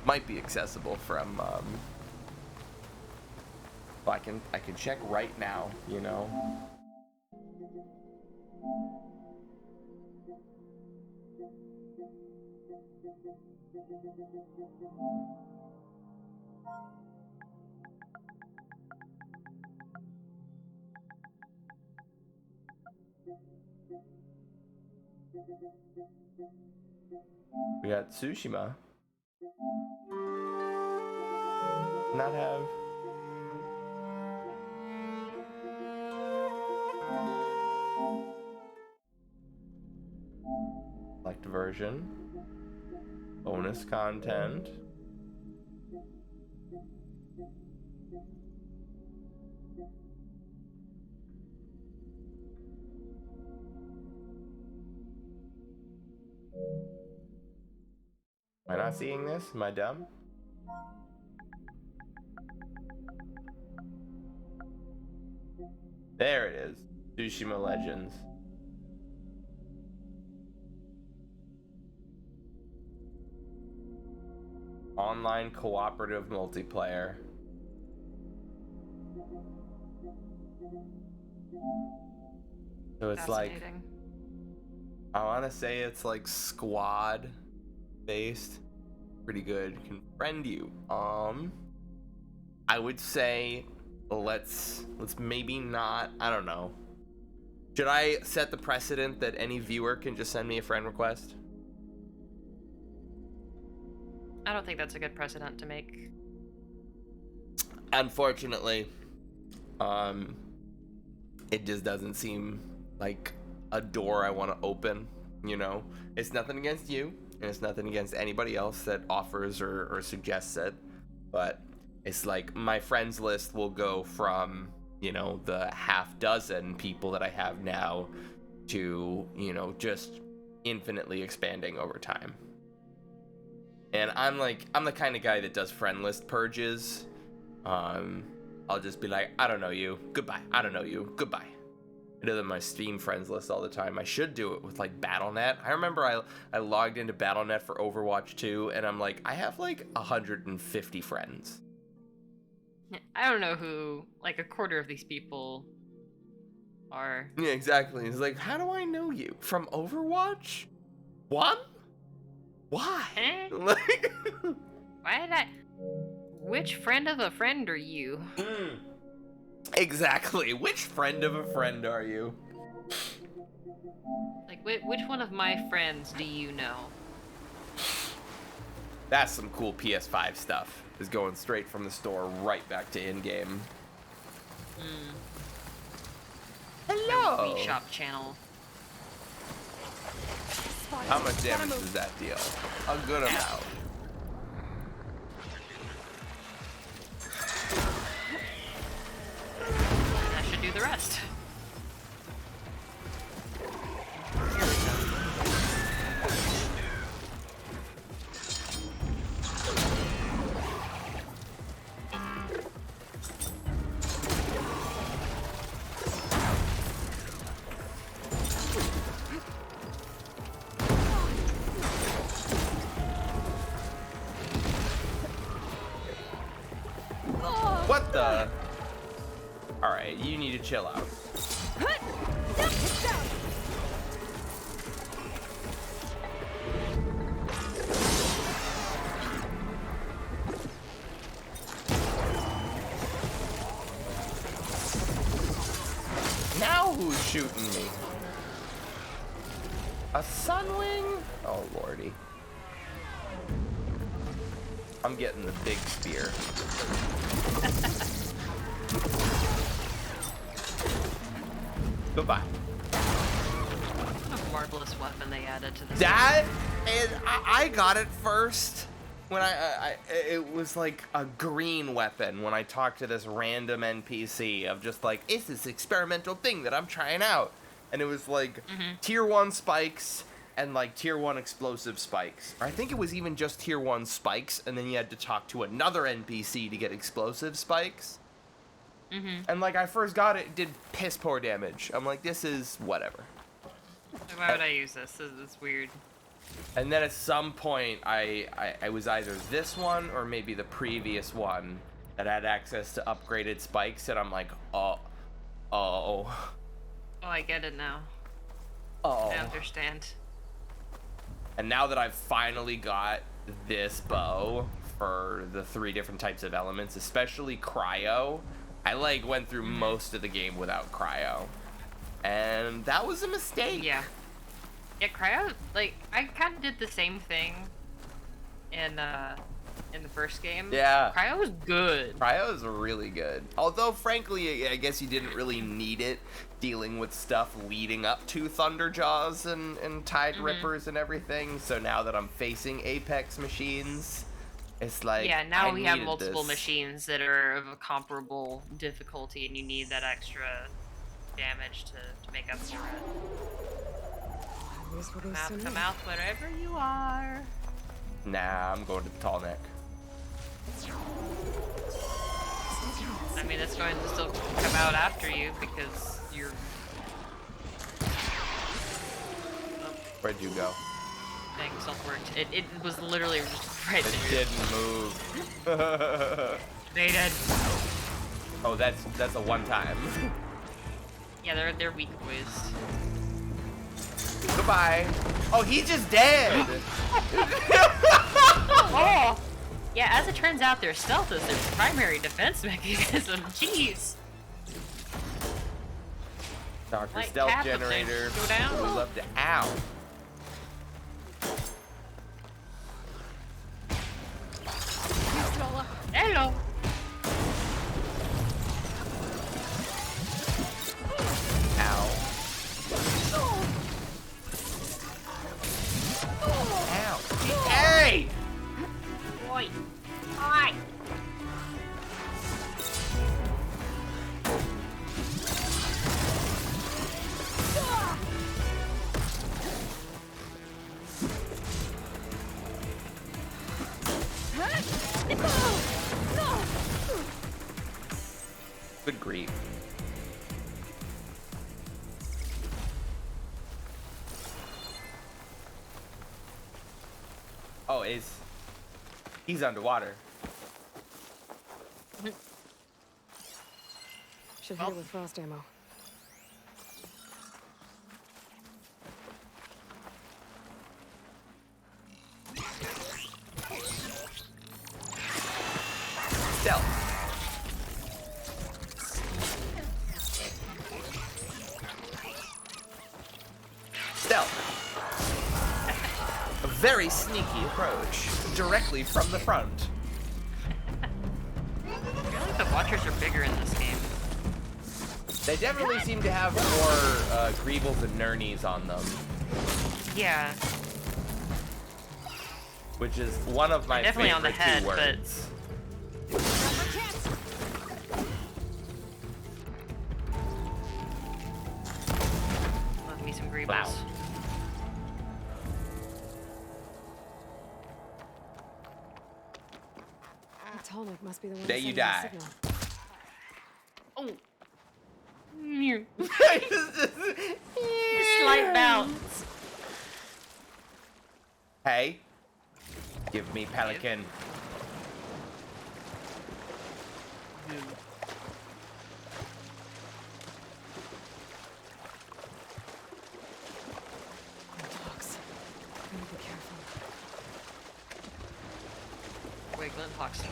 Might be accessible from well, I can check right now, you know. We got Tsushima. Not have. Select version. Bonus content. Am I not seeing this? Am I dumb? There it is. Tsushima Legends. Online cooperative multiplayer. So it's like, I want to say it's like squad based. Pretty good. Can friend you. I would say let's maybe not, I don't know. Should I set the precedent that any viewer can just send me a friend request? I don't think that's a good precedent to make. Unfortunately, it just doesn't seem like a door I want to open, you know? It's nothing against you, and it's nothing against anybody else that offers or suggests it, but it's like my friends list will go from, you know, the half dozen people that I have now to, you know, just infinitely expanding over time. And I'm the kind of guy that does friend list purges. I'll just be like, I don't know you, goodbye. I don't know you, goodbye. I do that in my Steam friends list all the time. I should do it with like Battle.net. I remember I logged into Battle.net for Overwatch 2, and I'm like, I have like 150 friends. I don't know who, like, a quarter of these people are. Yeah, exactly. It's like, how do I know you? From Overwatch? One? Why? Eh? Like, Why did I... Which friend of a friend are you? Exactly. Which friend of a friend are you? Like, which one of my friends do you know? That's some cool PS5 stuff. Is going straight from the store right back to in-game. Hello! Wii Shop channel. How much damage does that deal? A good amount. That should do the rest. What the? Alright, you need to chill out. who's shooting me. A sunwing? Oh lordy. I'm getting the big spear. Goodbye. What a marvelous weapon they added to this. That is, I got it first when it was like a green weapon when I talked to this random NPC of just like, it's this experimental thing that I'm trying out. And it was like tier 1 spikes and like tier 1 explosive spikes. Or I think it was even just tier 1 spikes, and then you had to talk to another NPC to get explosive spikes. And like I first got it, it did piss poor damage. I'm like, this is whatever. Why would I use this? This is weird. And then at some point, I was either this one or maybe the previous one that had access to upgraded spikes, and I'm like, oh. Oh, I get it now. Oh. I understand. And now that I've finally got this bow for the 3 different types of elements, especially cryo, I like went through most of the game without cryo. And that was a mistake. Yeah. Yeah, cryo, like, I kind of did the same thing in the first game. Yeah. Cryo was good. Cryo is really good. Although, frankly, I guess you didn't really need it dealing with stuff leading up to Thunderjaws and Tide Rippers and everything. So now that I'm facing Apex machines, it's like, yeah, now we have needed multiple this. machines that are of a comparable difficulty, and you need that extra damage to make up for it. Come out wherever you are. Nah, I'm going to the tall neck. I mean, it's going to still come out after you because you're... Where'd you go? Dang, stuff worked. It was literally just right It there. didn't move. They did. Oh, that's a one time. Yeah, they're weak boys. Goodbye. Oh, he's just dead. Oh! Yeah, as it turns out, their stealth is their primary defense mechanism. Jeez. Dr. Like Stealth half of them Generator. go down. We love to ow. Hello. Ow. Ow. Hey! Oi. Oi. Good grief. Oh, he's underwater. Should hit it with frost ammo. Stealth. Stealth. A very sneaky approach, directly from the front. I feel like the Watchers are bigger in this game. They definitely seem to have more Greebles and Nurnies on them, Yeah. which is one of my Definitely favorite on the head, two but- words. Love me some Greebles. Wow. The Tallneck must be the one There you sending the die. signal. Oh. Mew. Slight bounce. Hey, give me Pelican. Dogs. Gotta be careful. Wiggling Hawks to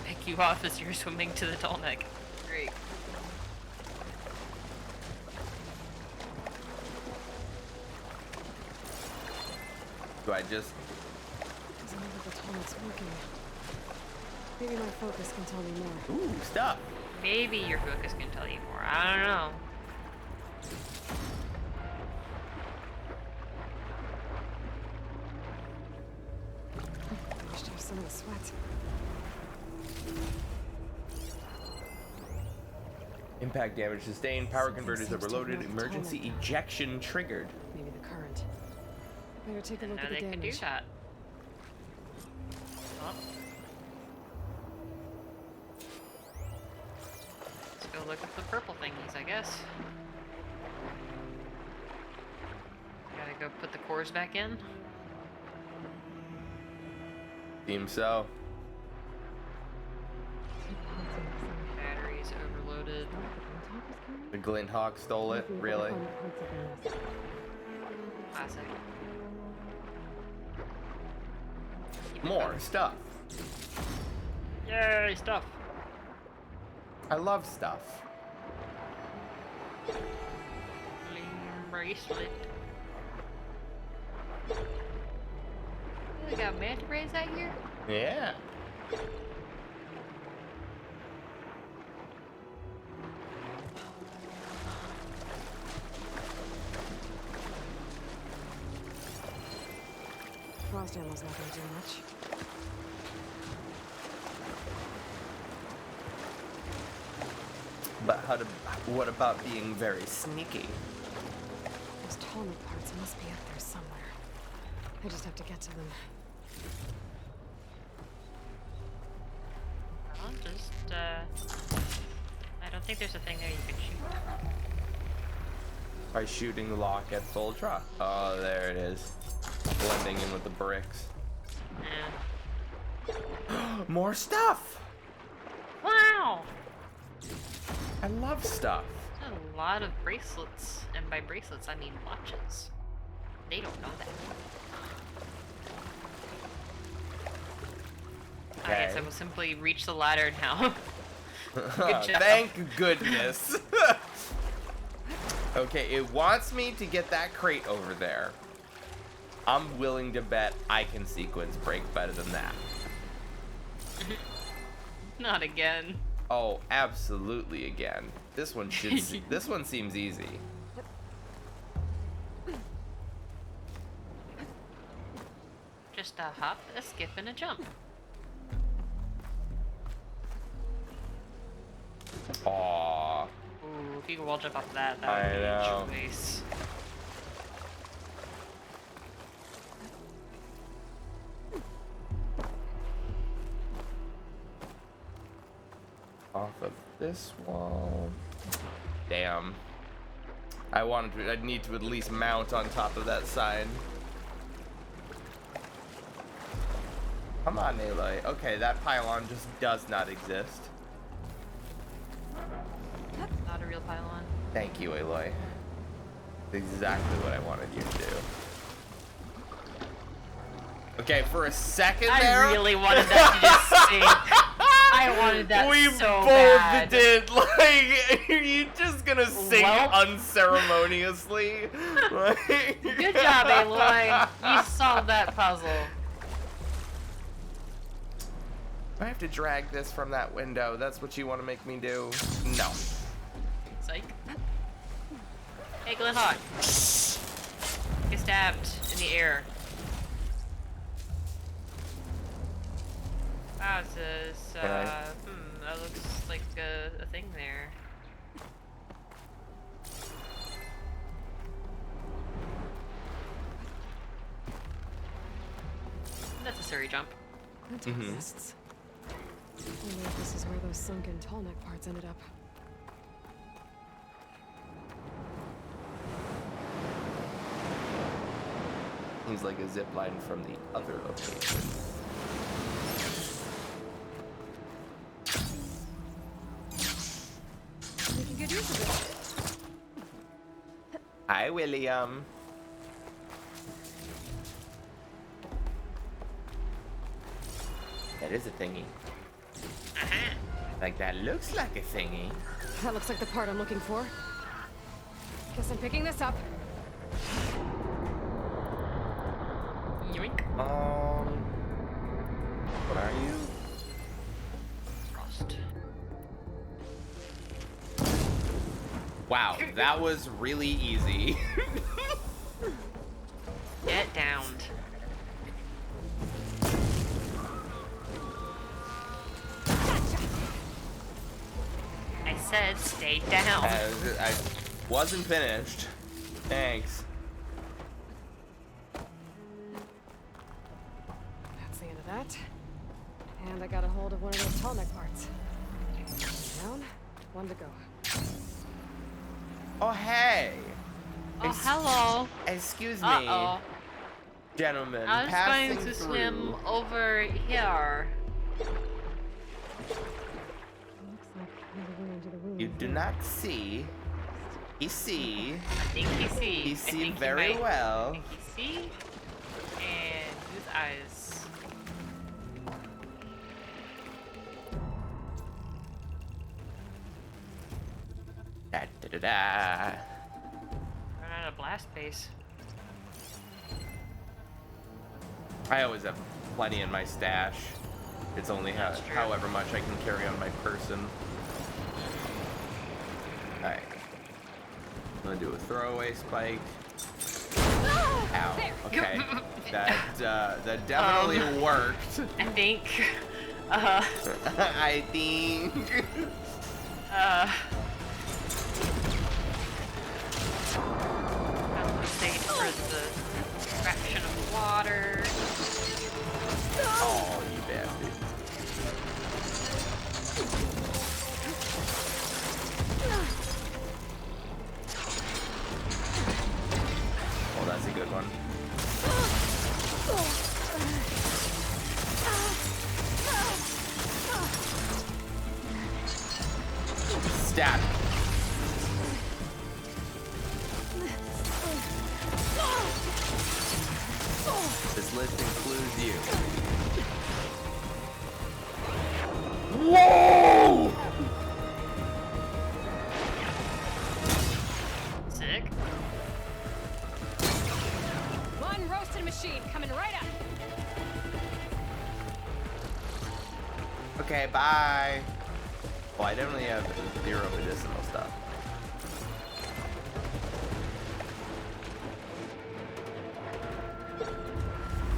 pick you off as you're swimming to the tall neck. Great. I just... Doesn't look like the Tolmec's working. Maybe my focus can tell me more. Ooh, stuff. Maybe your focus can tell you more. I don't know. I wish to have some of the sweat. Impact damage sustained. Power Something converters seems to overloaded. have Emergency Tolmec. ejection triggered. Maybe the current. Better take a look Now at the they can do damage. that. Oh. Let's go look at the purple thingies, I guess. Gotta go put the cores back in. Seems so. Batteries overloaded. The Glint Hawk stole it. Really? Classic. More stuff. Yay, stuff! I love stuff. Flame bracelet. We got manta rays out here? Yeah. Frost ammo's not gonna do much. But what about being very sneaky? Those Tolmec parts must be up there somewhere. I just have to get to them. Well, just, I don't think there's a thing there you can shoot. By shooting the lock at full draw. Oh, there it is. Blending in with the bricks. Yeah. More stuff! Wow! I love stuff. There's a lot of bracelets, and by bracelets I mean watches. They don't know that. I guess I Okay. will simply reach the ladder now. Good job. Thank goodness. Okay, it wants me to get that crate over there. I'm willing to bet I can sequence break better than that. Not again. Oh, absolutely again. This one should this one seems easy. Just a hop, a skip, and a jump. Aww. Ooh, if you could wall jump off that, that I would be know. a choice. Off of this wall. Damn. I'd need to at least mount on top of that side. Come on, Aloy. Okay, that pylon just does not exist. Not a real pylon. Thank you, Aloy. That's exactly what I wanted you to do. Okay, for a second there... I really wanted that to just sink. I wanted that we so both bad. did. Like, you just gonna sing Well. unceremoniously. Like- Good job, Aloy. You solved that puzzle. I have to drag this from that window. That's what you want to make me do? No. Psych. Hey, Glint Hawk. Get stabbed in the air. Wow, it says, that looks like a thing there. Necessary jump. That exists. I wonder if this is where those sunken Tolmec parts ended up. Seems like a zip line from the other location. Making good use of it. Hi, William. That is a thingy. Like, that looks like a thingy. That looks like the part I'm looking for. Guess I'm picking this up. Yoink. What are you? Frost. Wow, that was really easy. Get downed. I said stay down. I wasn't finished. Thanks. That's the end of that. And I got a hold of one of those tall neck parts. Down, one to go. Oh, hey. Oh, hello. Excuse me, Uh-oh. gentlemen. I was passing going to through. swim over here. Looks like maybe we're into the room. You do not see. He see. I think he see. He I see think very he might. well. I think he see. And his eyes. Da, da, da, da. Run out of blast base. I always have plenty in my stash. It's only That's true. however much I can carry on my person. Alright. I'm gonna do a throwaway spike. Ow. Okay. That definitely worked. I think. I think. Compensate for the fraction of water. Oh, you bastard. Oh, that's a good one. Stab. This list includes you. Whoa! Sick. One roasted machine coming right up. Okay, bye. Well, I definitely have 0 medicinal stuff.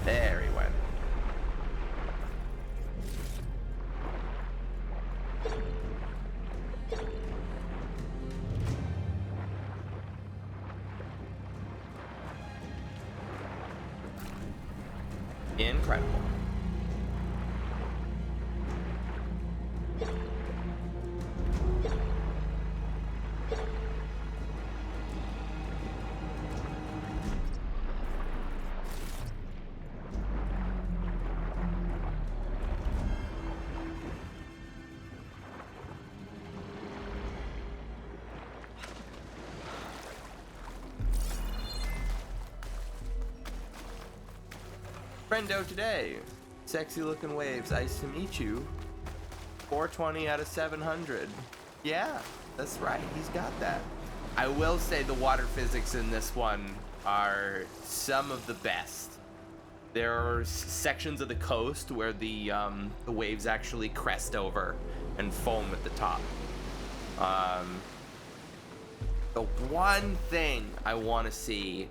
There he went. Incredible. Friendo today. Sexy looking waves. Nice to meet you. 420 out of 700. Yeah, that's right. He's got that. I will say the water physics in this one are some of the best. There are sections of the coast where the waves actually crest over and foam at the top. The one thing I want to see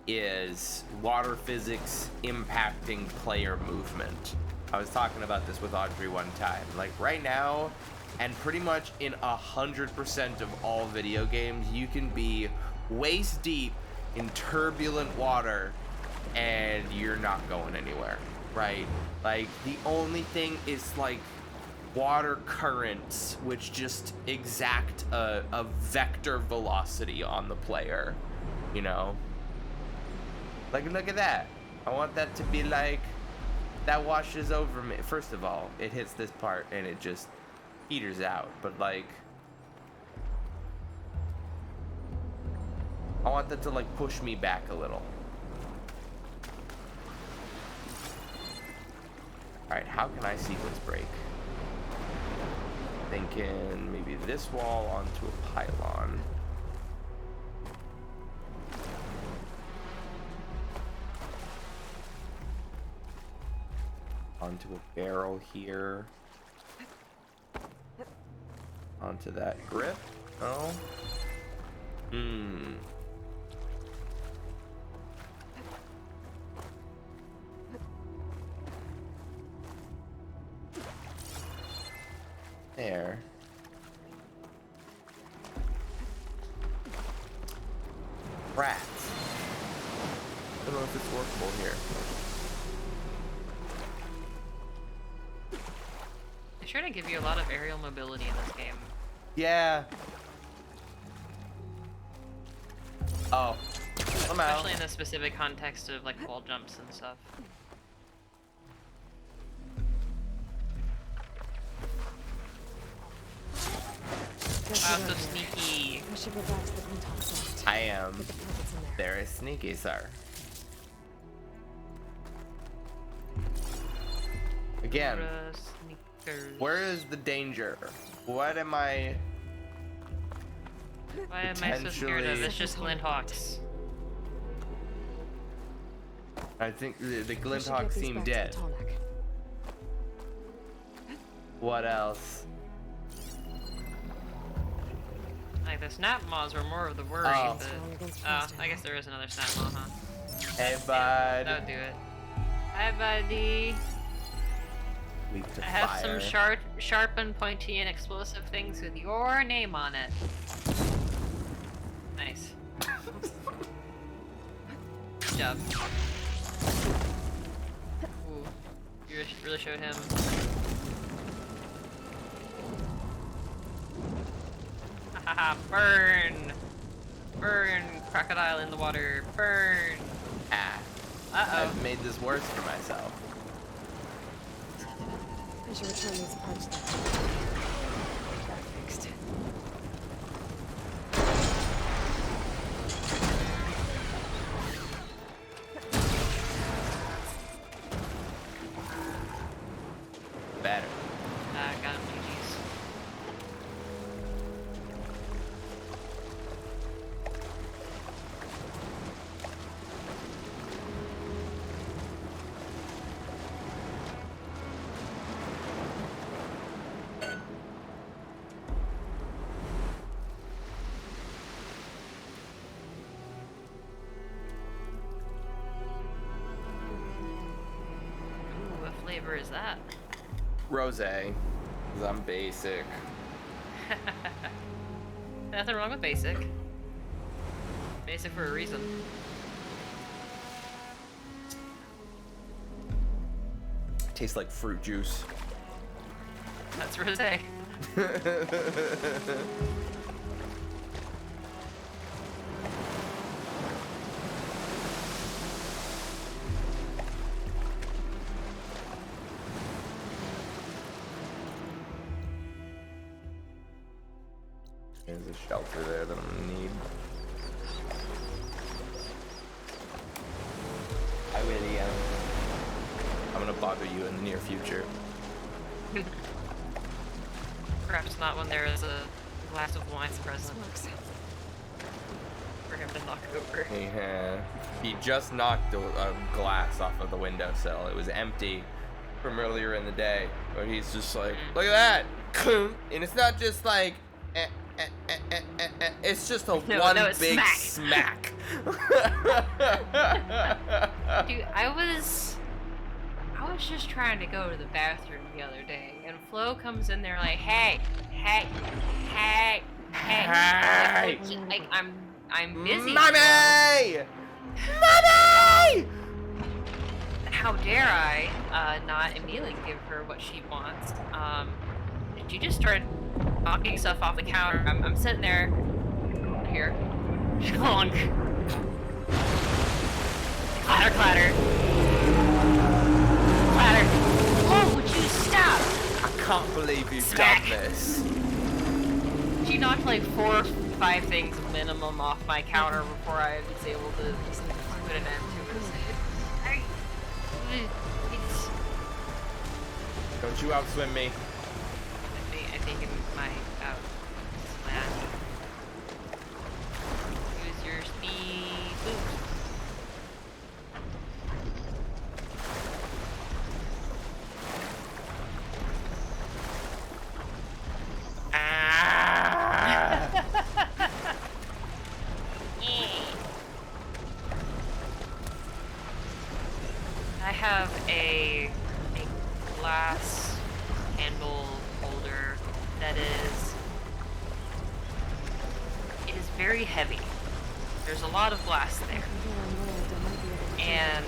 is water physics impacting player movement. I was talking about this with Audrey one time. Like right now, and pretty much in 100% of all video games, you can be waist deep in turbulent water and you're not going anywhere, right? Like the only thing is like water currents, which just exact a vector velocity on the player, you know? Like, look at that. I want that to be like, that washes over me. First of all, it hits this part and it just peters out. But like, I want that to like push me back a little. Alright, how can I sequence break? Thinking maybe this wall onto a pylon. onto a barrel here. Onto that grip. Oh. There. Rats. I don't know if it's workable here. They sure to give you a lot of aerial mobility in this game. Yeah. Oh. Somehow. Especially in the specific context of like wall jumps and stuff. Wow, so sneaky. I should go back to the Glinthawk site. I am Put the packets in there. very sneaky, sir. Again, Sneakers. where is the danger? What am I? Why am I so scared of? potentially- It's just Glinthawks. I think the I should Glinthawk get these seem back to dead. the Tallneck. What else? Like the snap maws were more of the worry, Oh. but Strong against oh, frost I guess there is another snap maw, huh? Hey, That bud. would do it. Hi, buddy. Weak to I have fire. some sharp and pointy and explosive things with your name on it. Nice. Good job. Ooh, you really showed him. Haha, burn! Burn, crocodile in the water, burn! Ah, Uh-oh. I've made this worse for myself. I should return these parts to the Get that fixed. Better. Got him, GG's. Ooh, what flavor is that? Rose, because I'm basic. Nothing wrong with basic. Basic for a reason. Tastes like fruit juice. That's rosé. There's a shelter there that I'm gonna need. I really am. I'm gonna bother you in the near future. Perhaps not when there is a glass of wine present Works. for him to knock over. Yeah. He just knocked a glass off of the windowsill. It was empty from earlier in the day. But he's just like, look at that! And it's not just like, it's just a one no, it's big smack. Dude, I was just trying to go to the bathroom the other day, and Flo comes in there like, hey. Like, I'm busy. Mommy! Mommy! How dare I not immediately give her what she wants? And she just started knocking stuff off the counter. I'm sitting there. Here. Clunk. Clatter, clatter. Clatter. Oh, would you stop? I can't believe you've Smack. done this. She knocked like 4 or 5 things minimum off my counter before I was able to put an end to it. It's, Don't you outswim me. I think it might out slash. Use your speed boost. have a glass handle holder that is very heavy. There's a lot of glass there. And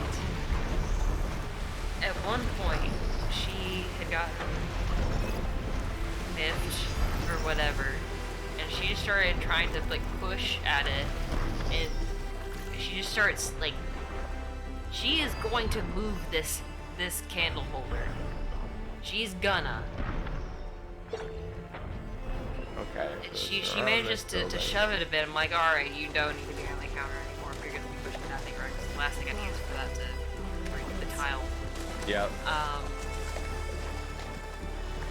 at one point, she had gotten miffed or whatever, and she just started trying to like push at it, and she just starts like, she is going to move this candle holder. She's gonna. Okay. And she manages to shove it a bit. I'm like, alright, you don't need to be on the counter anymore if you're gonna be pushing that thing around, because the last thing I need is for that to break the tile. Yep.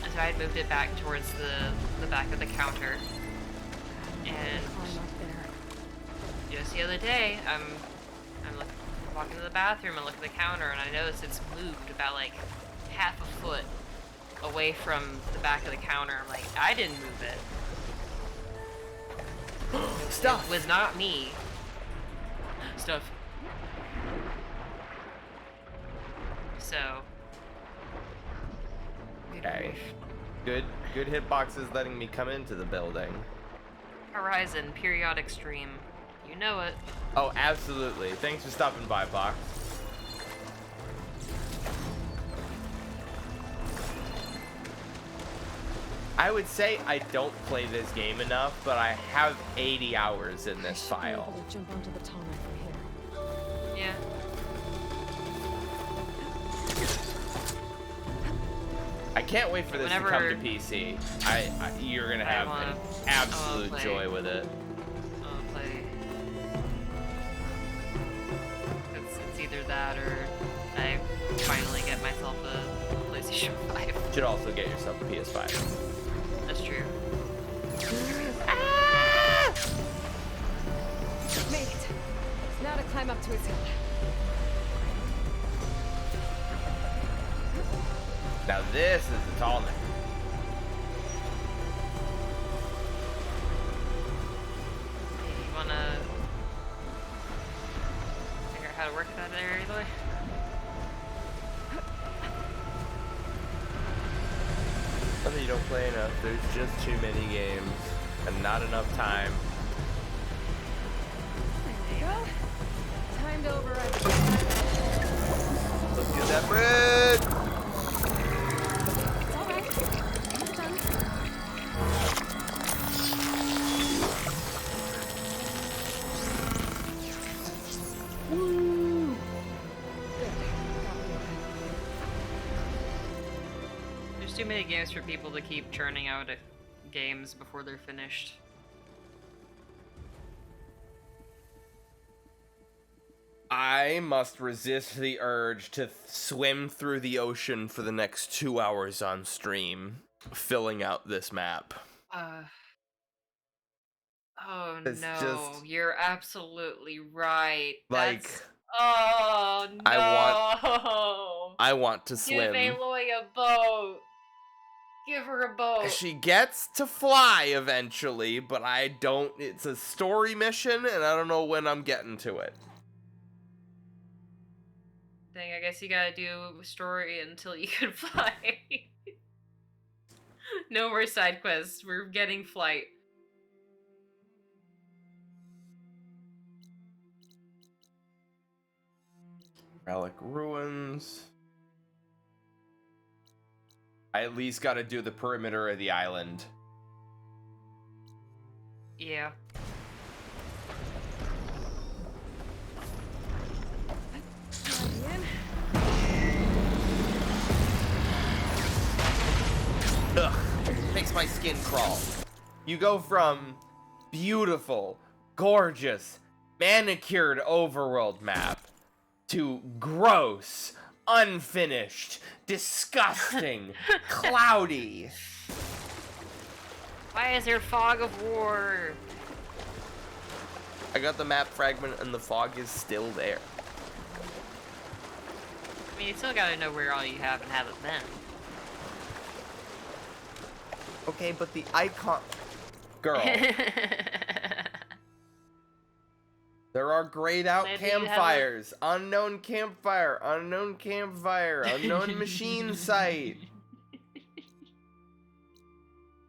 And so I had moved it back towards the back of the counter. And just the other day, I'm walking to the bathroom and look at the counter, and I notice it's moved about like half a foot away from the back of the counter. I'm like, I didn't move it. Stuff. It was not me. Stuff. So. Okay. Good hitboxes letting me come into the building. Horizon periodic stream. You know it. Oh, absolutely. Thanks for stopping by, Box. I would say I don't play this game enough, but I have 80 hours in this file. I should be able to jump onto the tunnel from here. Yeah. I can't wait for this to come to PC. You're gonna have an absolute joy with it. I'll play. It's either that or I finally get myself a PlayStation 5. Should also get yourself a PS5. That's true. Made it. Now to climb up to his hill. Now this is the tall neck. You wanna figure out how to work that area, Eloy? Something you don't play enough. There's just too many games and not enough time. There you go. Time to override. Let's get that bridge! It's all right. It's done. Woo! Good. There's too many games for people to keep churning out games before they're finished. I must resist the urge to swim through the ocean for the next 2 hours on stream, filling out this map. Oh It's no, just- you're absolutely right. Like, That's, oh no. I want to Give swim. Aloy a boat. Give her a boat. She gets to fly eventually, but I don't. It's a story mission, and I don't know when I'm getting to it. Dang, I guess you gotta do a story until you can fly. No more side quests. We're getting flight. Relic ruins. I at least gotta do the perimeter of the island. Yeah. Ugh, makes my skin crawl. You go from beautiful, gorgeous, manicured overworld map to gross, unfinished, disgusting, cloudy. Why is there fog of war? I got the map fragment and the fog is still there. I mean, you still gotta know where all you have and haven't been. Okay, but the icon... Girl. There are grayed out Maybe you have a- campfires. Unknown campfire. Unknown campfire. Unknown machine site.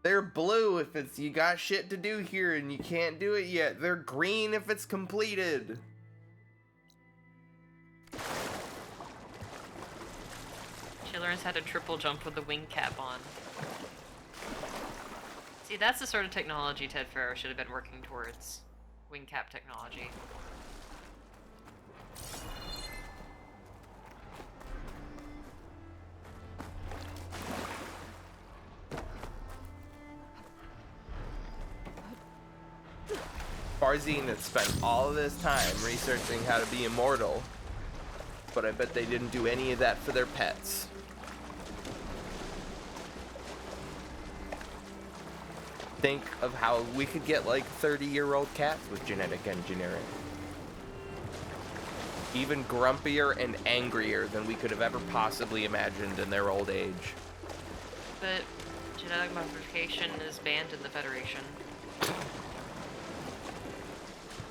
They're blue if it's you got shit to do here and you can't do it yet. They're green if it's completed. She learns how to triple jump with the wing cap on. See, that's the sort of technology Ted Farrow should have been working towards. Wing cap technology. Farzine had spent all of this time researching how to be immortal, but I bet they didn't do any of that for their pets. Think of how we could get like 30-year-old cats with genetic engineering. Even grumpier and angrier than we could have ever possibly imagined in their old age. But genetic modification is banned in the Federation.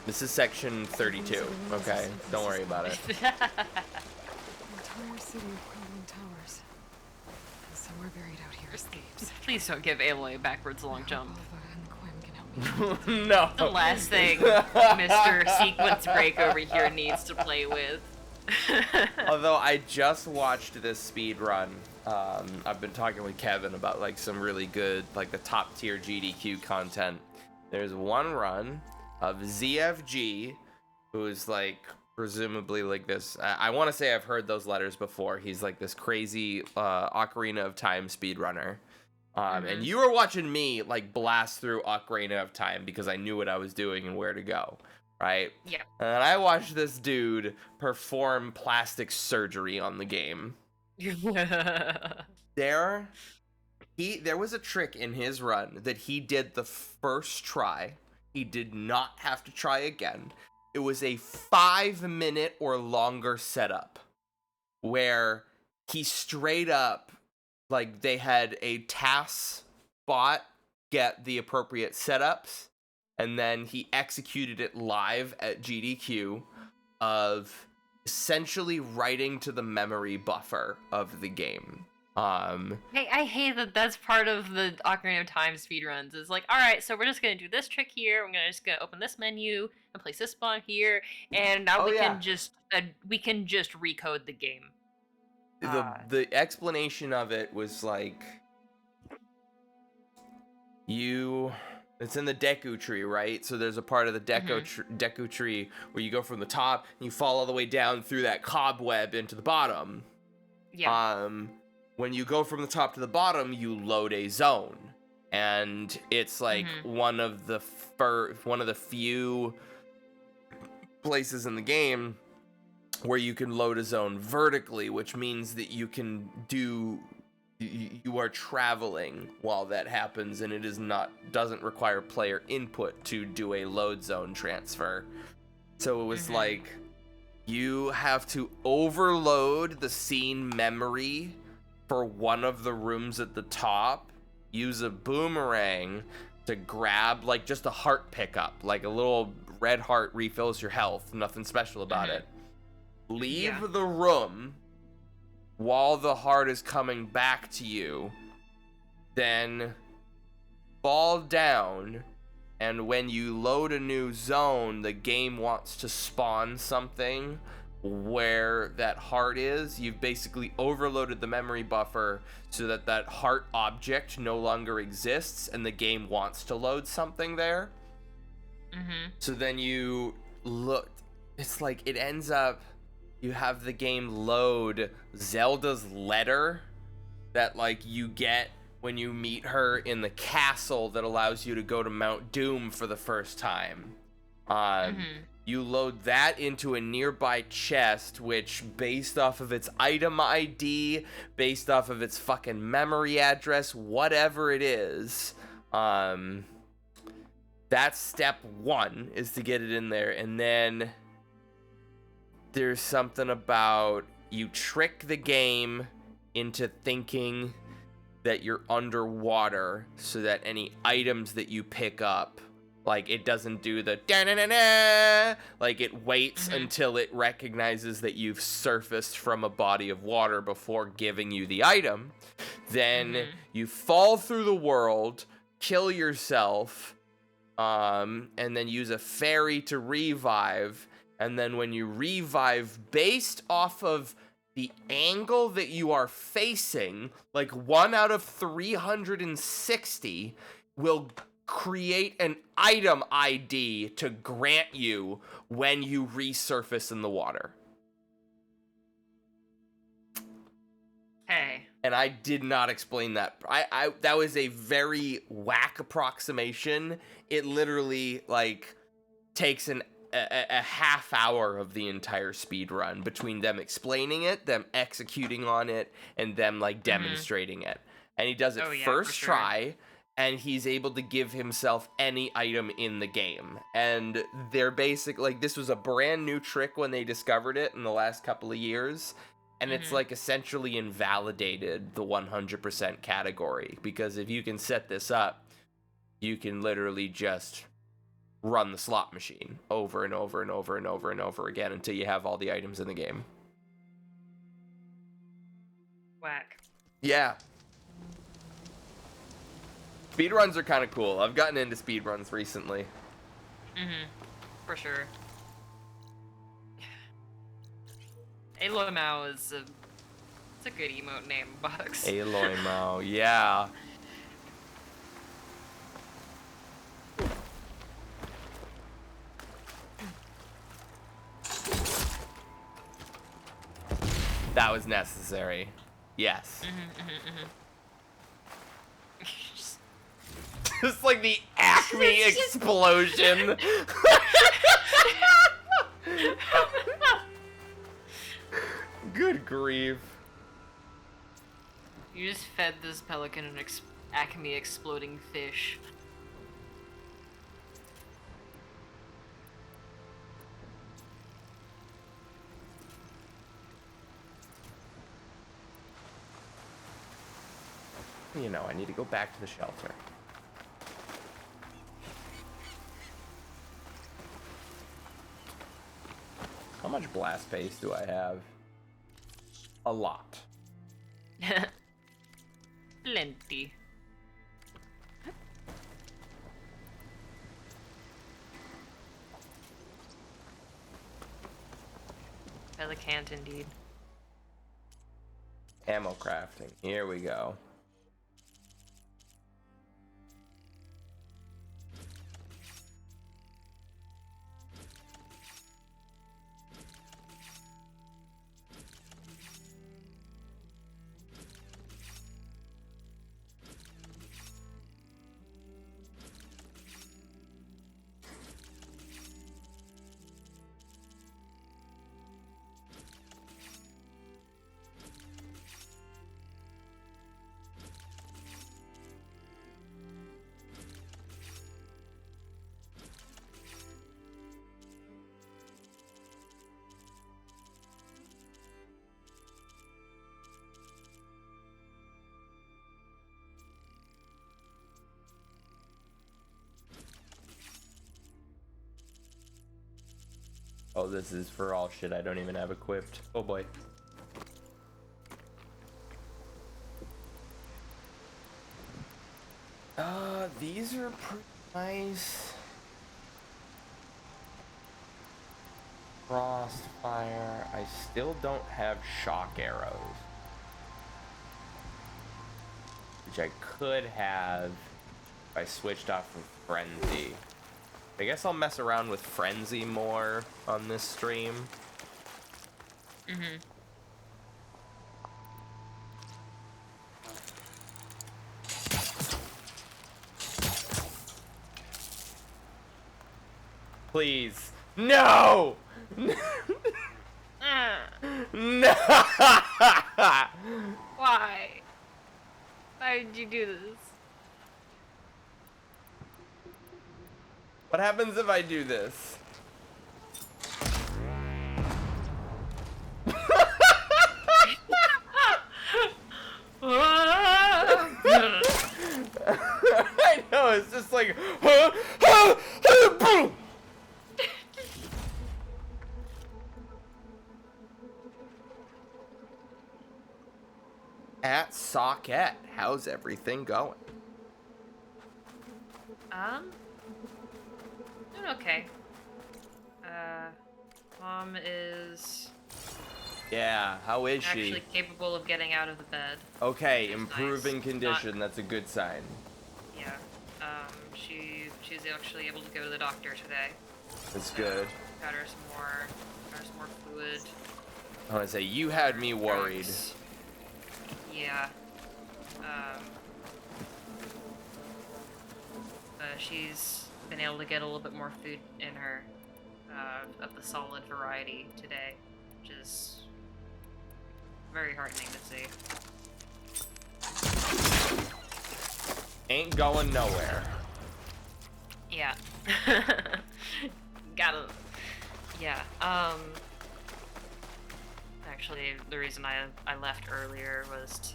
This is section 32, okay? Don't worry about it. The entire city of crumbling towers. And somewhere buried out here escapes. Please don't give Aloy a backwards long jump. No. The last thing Mr. Sequence Break over here needs to play with. Although I just watched this speed run. I've been talking with Kevin about like some really good, like the top tier GDQ content. There's one run of ZFG, who is like presumably like this. I want to say I've heard those letters before. He's like this crazy Ocarina of Time speedrunner. And you were watching me like blast through Ocarina of Time because I knew what I was doing and where to go, right? Yeah. And I watched this dude perform plastic surgery on the game. There was a trick in his run that he did the first try. He did not have to try again. It was a 5-minute or longer setup where he straight up, like they had a TAS bot get the appropriate setups, and then he executed it live at GDQ of essentially writing to the memory buffer of the game. Hey, I hate that that's part of the Ocarina of Time speedruns. It's like, alright, so we're just gonna do this trick here, we're just gonna open this menu and place this spawn here, and now we can just recode the game. The explanation of it was like, it's in the Deku tree, right? So there's a part of the Deku tree where you go from the top and you fall all the way down through that cobweb into the bottom. Yeah. When you go from the top to the bottom, you load a zone, and it's like one of the few places in the game where you can load a zone vertically, which means that you are traveling while that happens, and doesn't require player input to do a load zone transfer. So it was like you have to overload the scene memory for one of the rooms at the top, use a boomerang to grab like just a heart pickup, like a little red heart refills your health, nothing special about it. Leave the room while the heart is coming back to you, then fall down, and when you load a new zone, the game wants to spawn something where that heart is. You've basically overloaded the memory buffer so that that heart object no longer exists, and the game wants to load something there. So then you look, it's like it ends up, you have the game load Zelda's letter that like you get when you meet her in the castle that allows you to go to Mount Doom for the first time. You load that into a nearby chest, which, based off of its item ID, based off of its fucking memory address, whatever it is, that's step one, is to get it in there. And then there's something about you trick the game into thinking that you're underwater so that any items that you pick up Like, it doesn't do the da-na-na-na. Like, it waits until it recognizes that you've surfaced from a body of water before giving you the item. Then you fall through the world, kill yourself, and then use a fairy to revive. And then when you revive, based off of the angle that you are facing, like 1 out of 360 will create an item ID to grant you when you resurface in the water. Hey. And I did not explain that. I that was a very whack approximation. It literally, like, takes a half hour of the entire speed run between them explaining it, them executing on it, and them, like, demonstrating it. And he does it first try, and he's able to give himself any item in the game. And they're like, this was a brand new trick when they discovered it in the last couple of years. And it's, like, essentially invalidated the 100% category. Because if you can set this up, you can literally just run the slot machine over and over and over and over and over again until you have all the items in the game. Whack. Yeah. Speedruns are kind of cool. I've gotten into speedruns recently. For sure. Aloy Mao is it's a good emote name, Bugs. Aloy Mao, yeah. That was necessary. Yes. Just like the Acme explosion. Good grief. You just fed this pelican an Acme exploding fish. You know, I need to go back to the shelter. How much blast paste do I have? A lot. Plenty. Pelicant indeed. Ammo crafting. Here we go. Oh, this is for all shit I don't even have equipped. Oh boy. These are pretty nice. Frostfire. I still don't have shock arrows. Which I could have if I switched off of Frenzy. I guess I'll mess around with Frenzy more on this stream. Please. No! No! Why? Why did you do this? What happens if I do this? I know, it's just like, Boom! At Socket, how's everything going? Doing okay. Mom is Yeah, how is she? actually capable of getting out of the bed. Okay, Which is improving nice. condition. That's a good sign. Yeah. She's actually able to go to the doctor today. That's good. Got her some more fluid. I want to say you had me worried. drugs. Yeah. She's been able to get a little bit more food in her, of the solid variety today, which is very heartening to see. Ain't going nowhere. Yeah. Gotta. Yeah. Actually, the reason I left earlier was to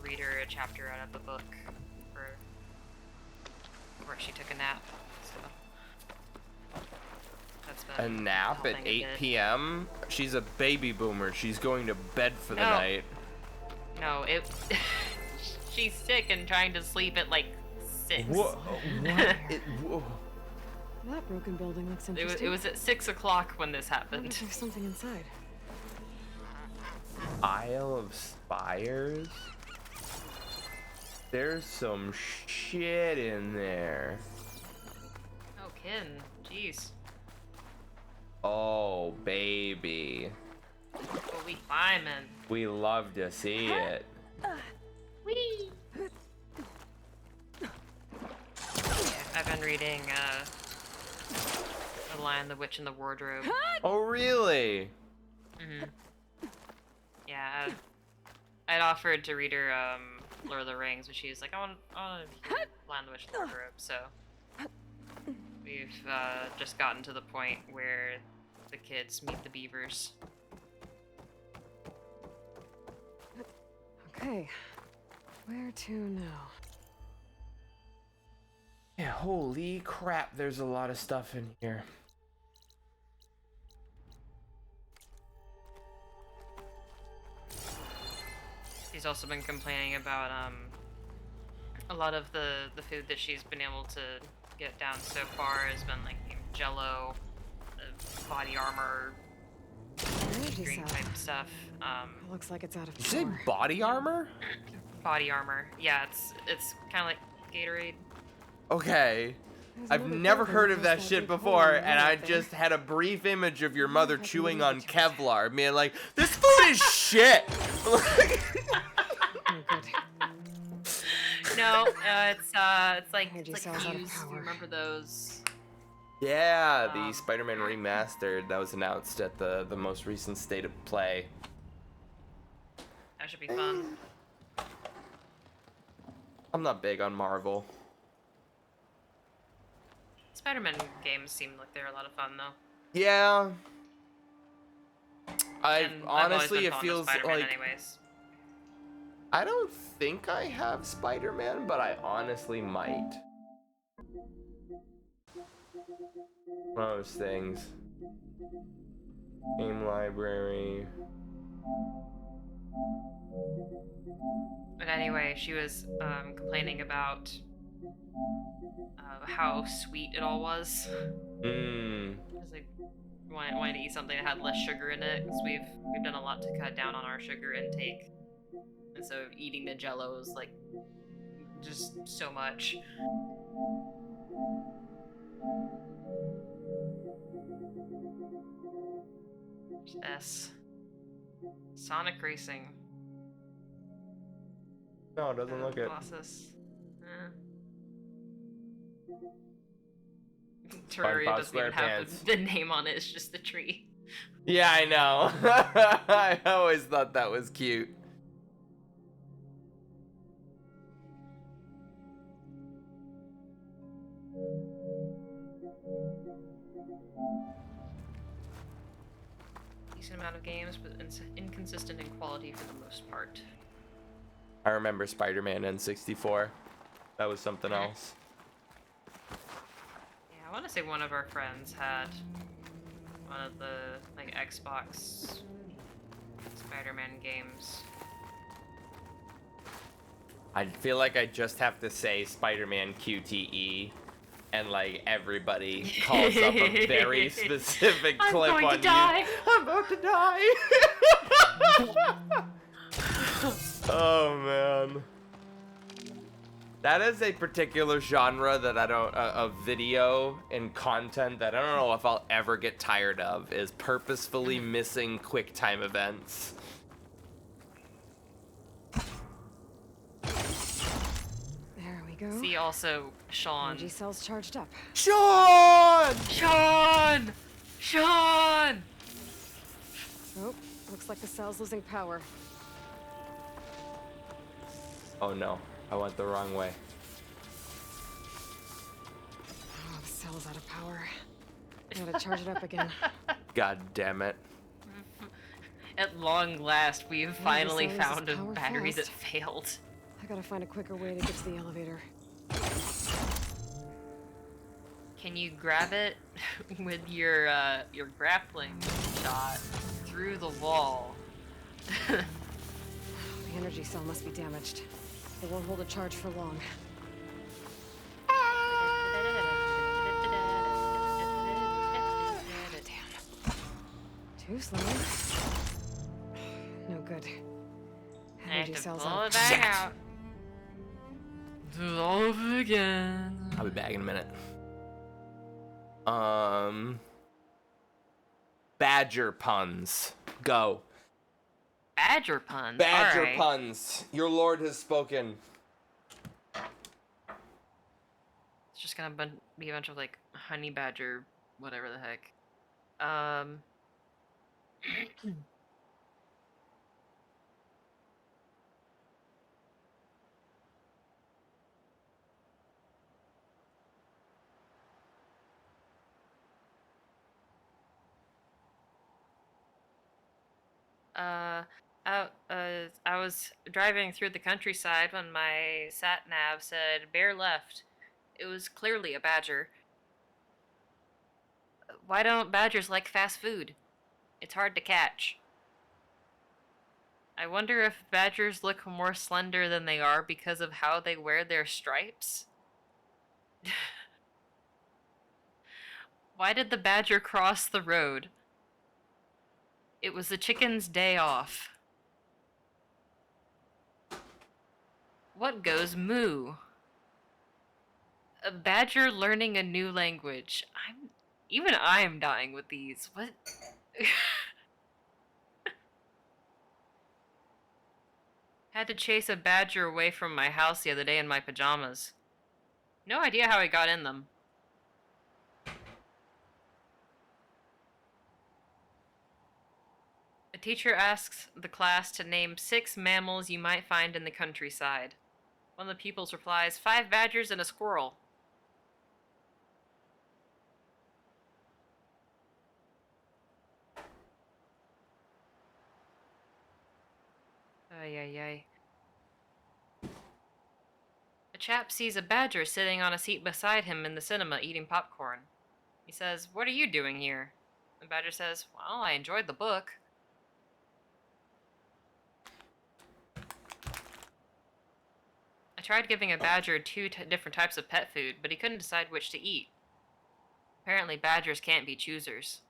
read her a chapter out of a book where she took a nap. So that's A been nap at helping a 8 bit. p.m.? She's a baby boomer. She's going to bed for the No. night. No, it. She's sick and trying to sleep at like 6. Whoa, what? Whoa. That broken building looks It interesting. was at 6 o'clock when this I wonder happened. if there's something inside. Isle of Spires? There's some shit in there. Oh, Kin. Jeez. Oh, baby. What we climbing? We love to see it. Whee! Yeah, I've been reading The Lion, the Witch, and the Wardrobe. Oh, really? Yeah, I'd offered to read her Lord of the Rings, but she was like, I want to read Lion, the Witch, and the Wardrobe. So we've just gotten to the point where the kids meet the beavers. Okay. Where to now? Yeah, holy crap, there's a lot of stuff in here. She's also been complaining about a lot of the food that she's been able to get down so far has been like Jello, body armor, Energy green cell. type stuff. It looks like it's out of You say power. body armor? Body armor. Yeah, it's kind of like Gatorade. Okay. There's I've another never building heard with of that that shit big hole before, in the and wall I out there. just had a brief image of your mother I can chewing leave on it to it. Kevlar, being like, this food is shit! Oh, good. No, it's like Energy it's cells like out of fused. Do power. you remember those? Yeah, the Spider-Man remastered that was announced at the most recent State of Play. That should be fun. I'm not big on Marvel. Spider-Man games seem like they're a lot of fun though. Yeah. And I've always honestly, been it fond of feels Spider-Man like anyways. I don't think I have Spider-Man, but I honestly might. One of those things. Game library. But anyway, she was complaining about how sweet it all was. Mmm. I was like, wanted to eat something that had less sugar in it, because we've done a lot to cut down on our sugar intake, and so eating the Jello is like just so much. S. Sonic Racing. No, it doesn't look it. Colossus. Terraria SpongeBob doesn't even have SquarePants. the name on it, it's just the tree. Yeah, I know. I always thought that was cute. Decent amount of games, but inconsistent in quality for the most part. I remember Spider-Man N64. That was something else. Yeah, want to say one of our friends had one of the like Xbox Spider-Man games. I feel like I just have to say Spider-Man QTE, and like everybody calls up a very specific I'm clip going on to die. I'm about to die. Oh man. That is a particular genre that I don't, of video and content that I don't know if I'll ever get tired of, is purposefully missing quick time events. There we go. See also Sean. Energy cells charged up. Sean! Sean! Sean! Oh, looks like the cell's losing power. Oh no, I went the wrong way. Oh, the cell's out of power. I gotta charge it up again. God damn it. At long last, we've finally cell loses found a power battery that fast. failed. I gotta find a quicker way to get to the elevator. Can you grab it with your grappling shot through the wall? The energy cell must be damaged. It won't hold a charge for long. Too slow. No good. I have Energy to cells pull out. it back out. Do it all over again. I'll be back in a minute. Badger puns. Go. Badger puns. Badger Alright. puns. Your lord has spoken. It's just gonna be a bunch of like honey badger, whatever the heck. I was driving through the countryside when my sat nav said bear left. It was clearly a badger. Why don't badgers like fast food? It's hard to catch. I wonder if badgers look more slender than they are because of how they wear their stripes. Why did the badger cross the road? It was the chicken's day off. What goes moo? A badger learning a new language. Even I'm dying with these. What? Had to chase a badger away from my house the other day in my pajamas. No idea how I got in them. A teacher asks the class to name 6 mammals you might find in the countryside. One of the pupils replies, 5 badgers and a squirrel. Ay, ay, ay. A chap sees a badger sitting on a seat beside him in the cinema eating popcorn. He says, "What are you doing here?" The badger says, "Well, I enjoyed the book." I tried giving a badger 2 different types of pet food, but he couldn't decide which to eat. Apparently badgers can't be choosers.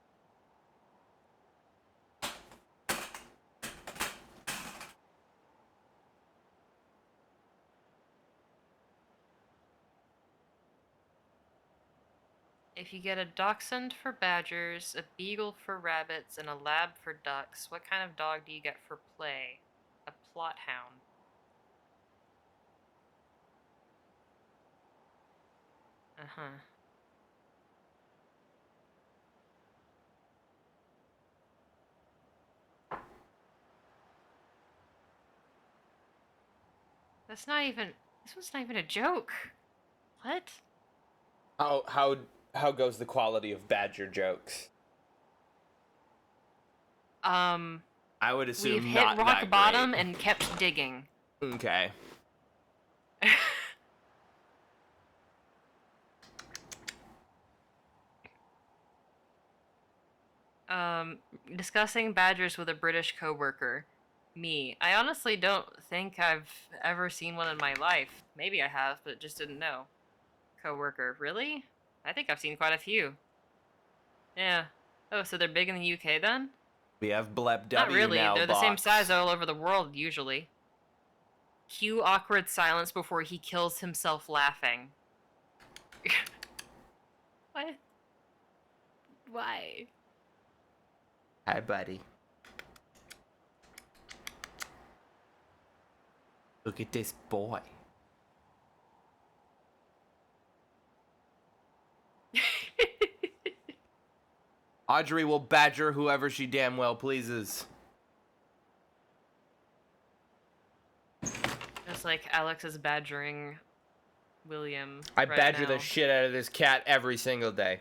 If you get a dachshund for badgers, a beagle for rabbits, and a lab for ducks, what kind of dog do you get for play? A plot hound. Uh-huh. This one's not even a joke. What? How goes the quality of badger jokes? I would assume We've hit not rock that bottom great. and kept digging. Okay. Discussing badgers with a British coworker. Me. I honestly don't think I've ever seen one in my life. Maybe I have, but just didn't know. Coworker. Really? I think I've seen quite a few. Yeah. Oh, so they're big in the UK then? We have Bleb Not W really. now, They're the same Box. size all over the world, usually. Cue awkward silence before he kills himself laughing. What? Why? Hi, buddy. Look at this boy. Audrey will badger whoever she damn well pleases. Just like Alex is badgering William. I right badger now. the shit out of this cat every single day.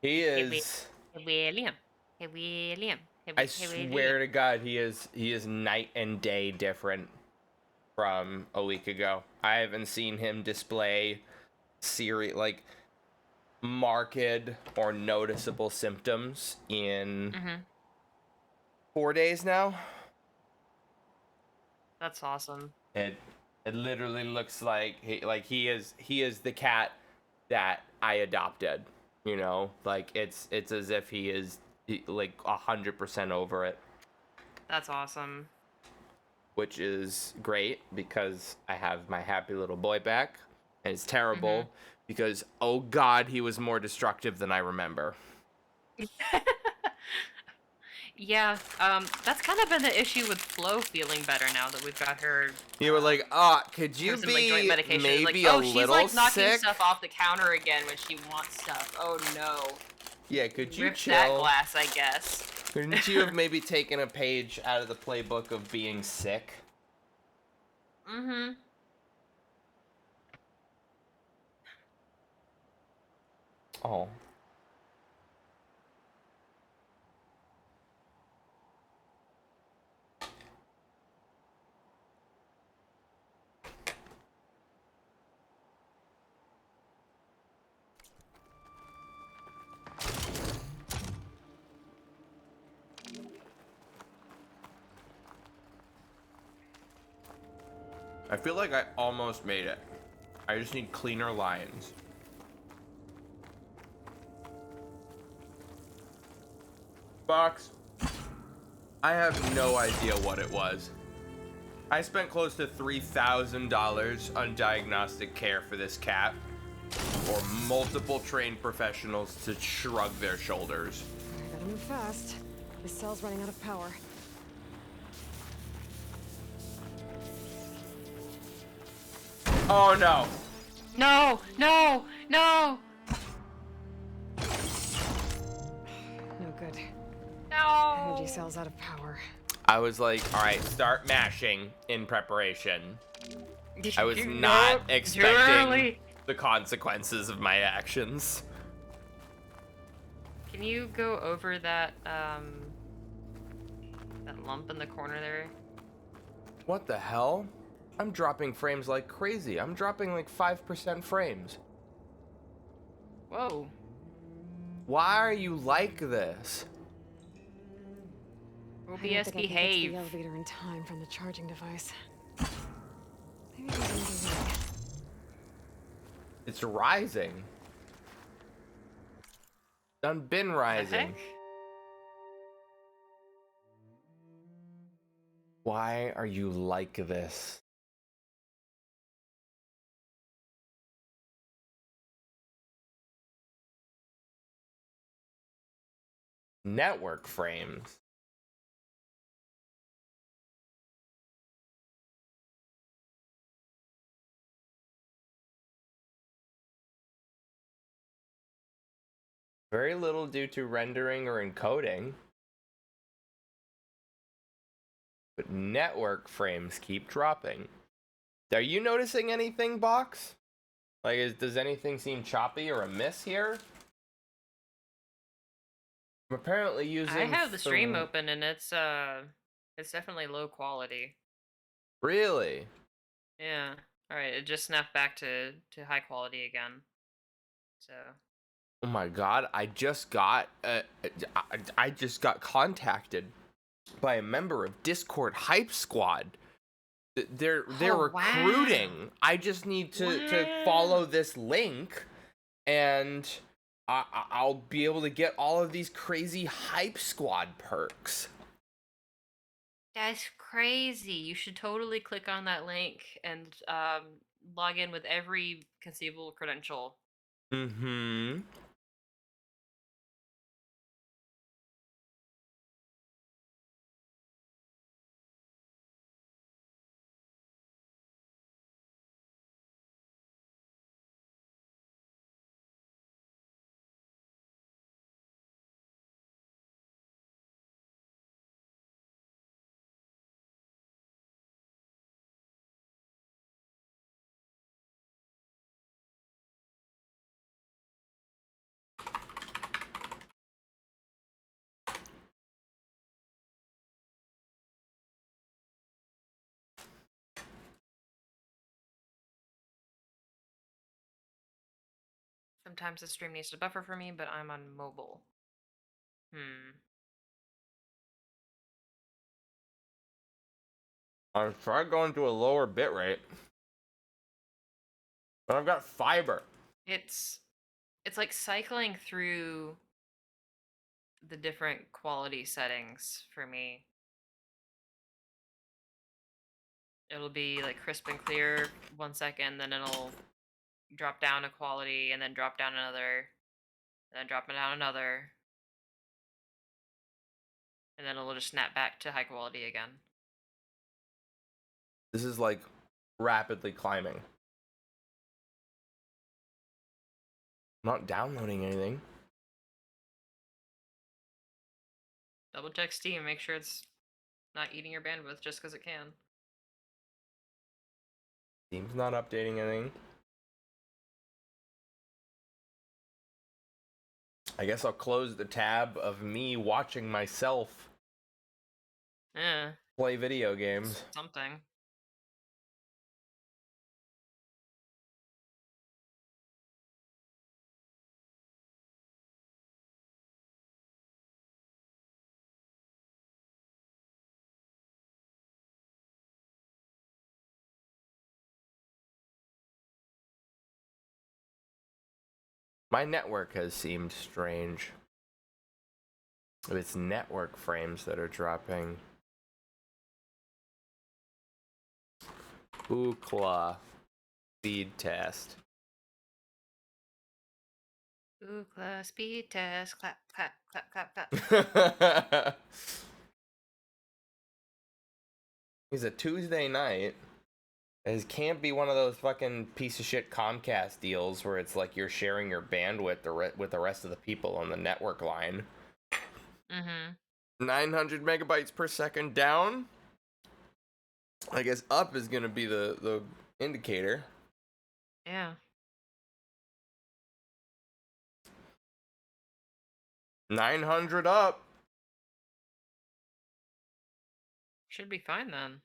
He is. Hey, William. Hey, William. Hey, I swear to God, he is night and day different from a week ago. I haven't seen him display like marked or noticeable symptoms in 4 days now. That's awesome. It literally looks like he is the cat that I adopted. You know, like it's as if he is like 100% over it. That's awesome. Which is great because I have my happy little boy back, and it's terrible because oh God, he was more destructive than I remember. Yeah, that's kind of been the issue with Flo feeling better now that we've got her. You were like, could you some, like, joint be medication. maybe like, a oh, little she's like knocking sick? stuff off the counter again when she wants stuff. Oh no. Yeah, could you Rip chill? that glass, I guess. Couldn't you have maybe taken a page out of the playbook of being sick? Mm-hmm. Oh. I feel like I almost made it. I just need cleaner lines. Box. I have no idea what it was. I spent close to $3,000 on diagnostic care for this cat, or multiple trained professionals to shrug their shoulders. I gotta move fast. This cell's running out of power. Oh no! No! No! No! No good. No! Energy cell's out of power. I was like, alright, start mashing in preparation. I was Nope, not too expecting early. the consequences of my actions. Can you go over that that lump in the corner there? What the hell? I'm dropping frames like crazy. I'm dropping like 5% frames. Whoa. Why are you like this? I don't OBS think I can get to behave. the elevator in time from the charging device. Maybe there's another way. It's rising. Done been The rising. heck? Why are you like this? Network frames. Very little due to rendering or encoding. But network frames keep dropping. Are you noticing anything, Box? Like, does anything seem choppy or amiss here? I'm apparently using. I have the stream some- open and it's definitely low quality. Really? Yeah. Alright, it just snapped back to high quality again. So Oh my god, I just got contacted by a member of Discord Hype Squad. They're recruiting. Wow. I just need to follow this link, and I'll be able to get all of these crazy Hype Squad perks. That's crazy. You should totally click on that link and log in with every conceivable credential. Mm-hmm. Sometimes the stream needs to buffer for me, but I'm on mobile. I've tried going to a lower bitrate, but I've got fiber. It's like cycling through the different quality settings for me. It'll be like crisp and clear 1 second, then it'll drop down a quality, and then drop down another, and then drop down another, and then it'll just snap back to high quality again. This is like rapidly climbing. I'm not downloading anything. Double check Steam, make sure it's not eating your bandwidth just because it can. Steam's not updating anything. I guess I'll close the tab of me watching myself play video games. Something. My network has seemed strange. It's network frames that are dropping. Ookla. Speed test. Ookla speed test. Clap, clap, clap, clap, clap. It's a Tuesday night. It can't be one of those fucking piece of shit Comcast deals where it's like you're sharing your bandwidth with the rest of the people on the network line. 900 megabytes per second down. I guess up is gonna be the indicator. Yeah. 900 up. Should be fine then.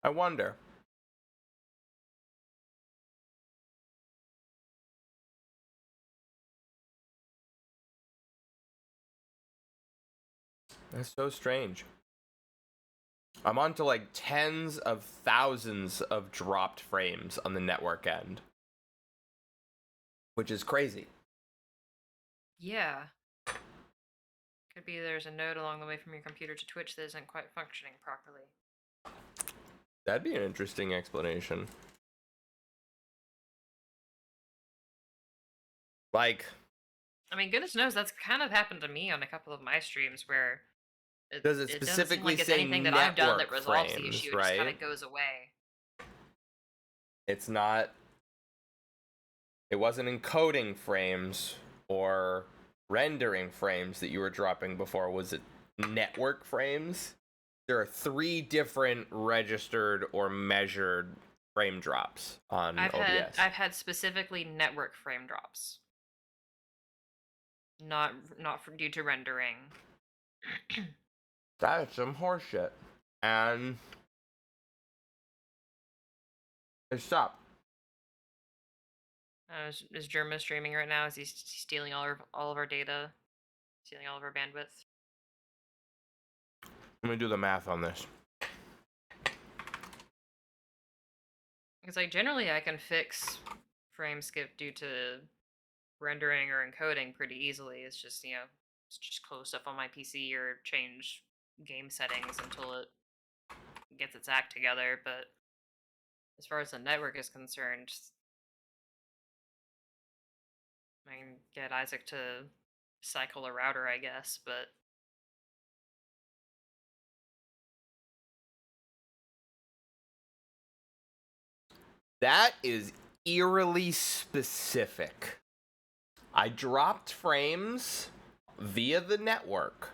I wonder. That's so strange. I'm on to like tens of thousands of dropped frames on the network end, which is crazy. Yeah. Could be there's a node along the way from your computer to Twitch that isn't quite functioning properly. That'd be an interesting explanation. Like, I mean, goodness knows that's kind of happened to me on a couple of my streams where does it doesn't seem specifically like it's say anything that I've done that network resolves the frames, issue. It right? just kind of goes away. It's not. It wasn't encoding frames or rendering frames that you were dropping before. Was it network frames? There are 3 different registered or measured frame drops on OBS. I've had specifically network frame drops. not due to rendering. That is some horseshit. And it stopped. Is Germa streaming right now? Is he stealing all of our data? Stealing all of our bandwidth? Let me do the math on this. Because like generally I can fix frame skip due to rendering or encoding pretty easily. It's just, you know, just close stuff on my PC or change game settings until it gets its act together. But as far as the network is concerned, I can get Isaac to cycle a router, I guess, but That is eerily specific. I dropped frames via the network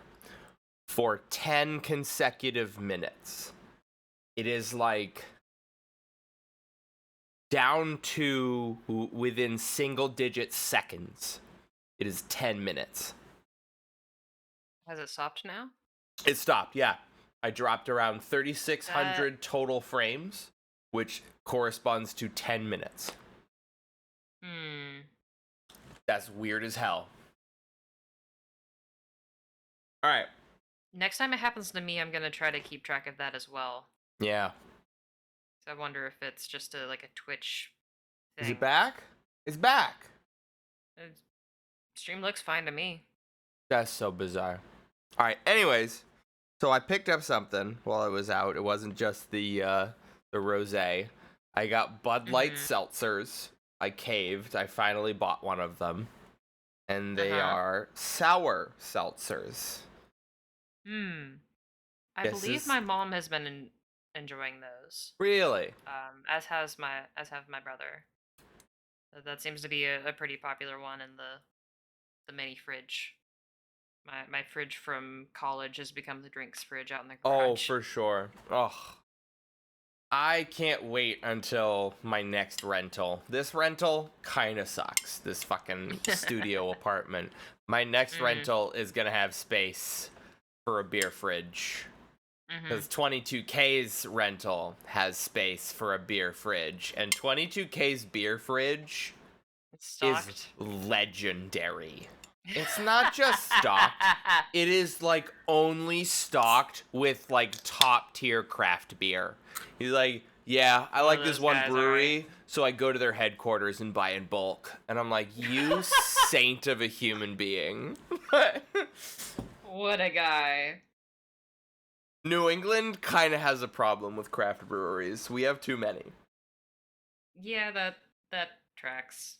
for 10 consecutive minutes. It is like down to within single digit seconds. It is 10 minutes. has it stopped now? It stopped, yeah. I dropped around 3,600 total frames, which corresponds to 10 minutes. That's weird as hell. Alright. Next time it happens to me, I'm gonna try to keep track of that as well. Yeah. So I wonder if it's just a Twitch thing. Is it back? It's back. Stream looks fine to me. That's so bizarre. Alright, anyways. So I picked up something while I was out. It wasn't just the rosé. I got Bud Light seltzers. I caved. I finally bought one of them. And they are sour seltzers. I believe my mom has been enjoying those. Really? As have my brother. That seems to be a pretty popular one in the mini fridge. My fridge from college has become the drinks fridge out in the garage. Oh, for sure. Oh. I can't wait until my next rental. This rental kind of sucks. This fucking studio apartment. My next rental is going to have space for a beer fridge. Because 22K's rental has space for a beer fridge. And 22K's beer fridge is legendary. It's not just stocked. It is like only stocked with like top tier craft beer. He's like, yeah, I like this one brewery, so I go to their headquarters and buy in bulk. And I'm like, you saint of a human being. What a guy. New England kind of has a problem with craft breweries. We have too many. Yeah, that tracks.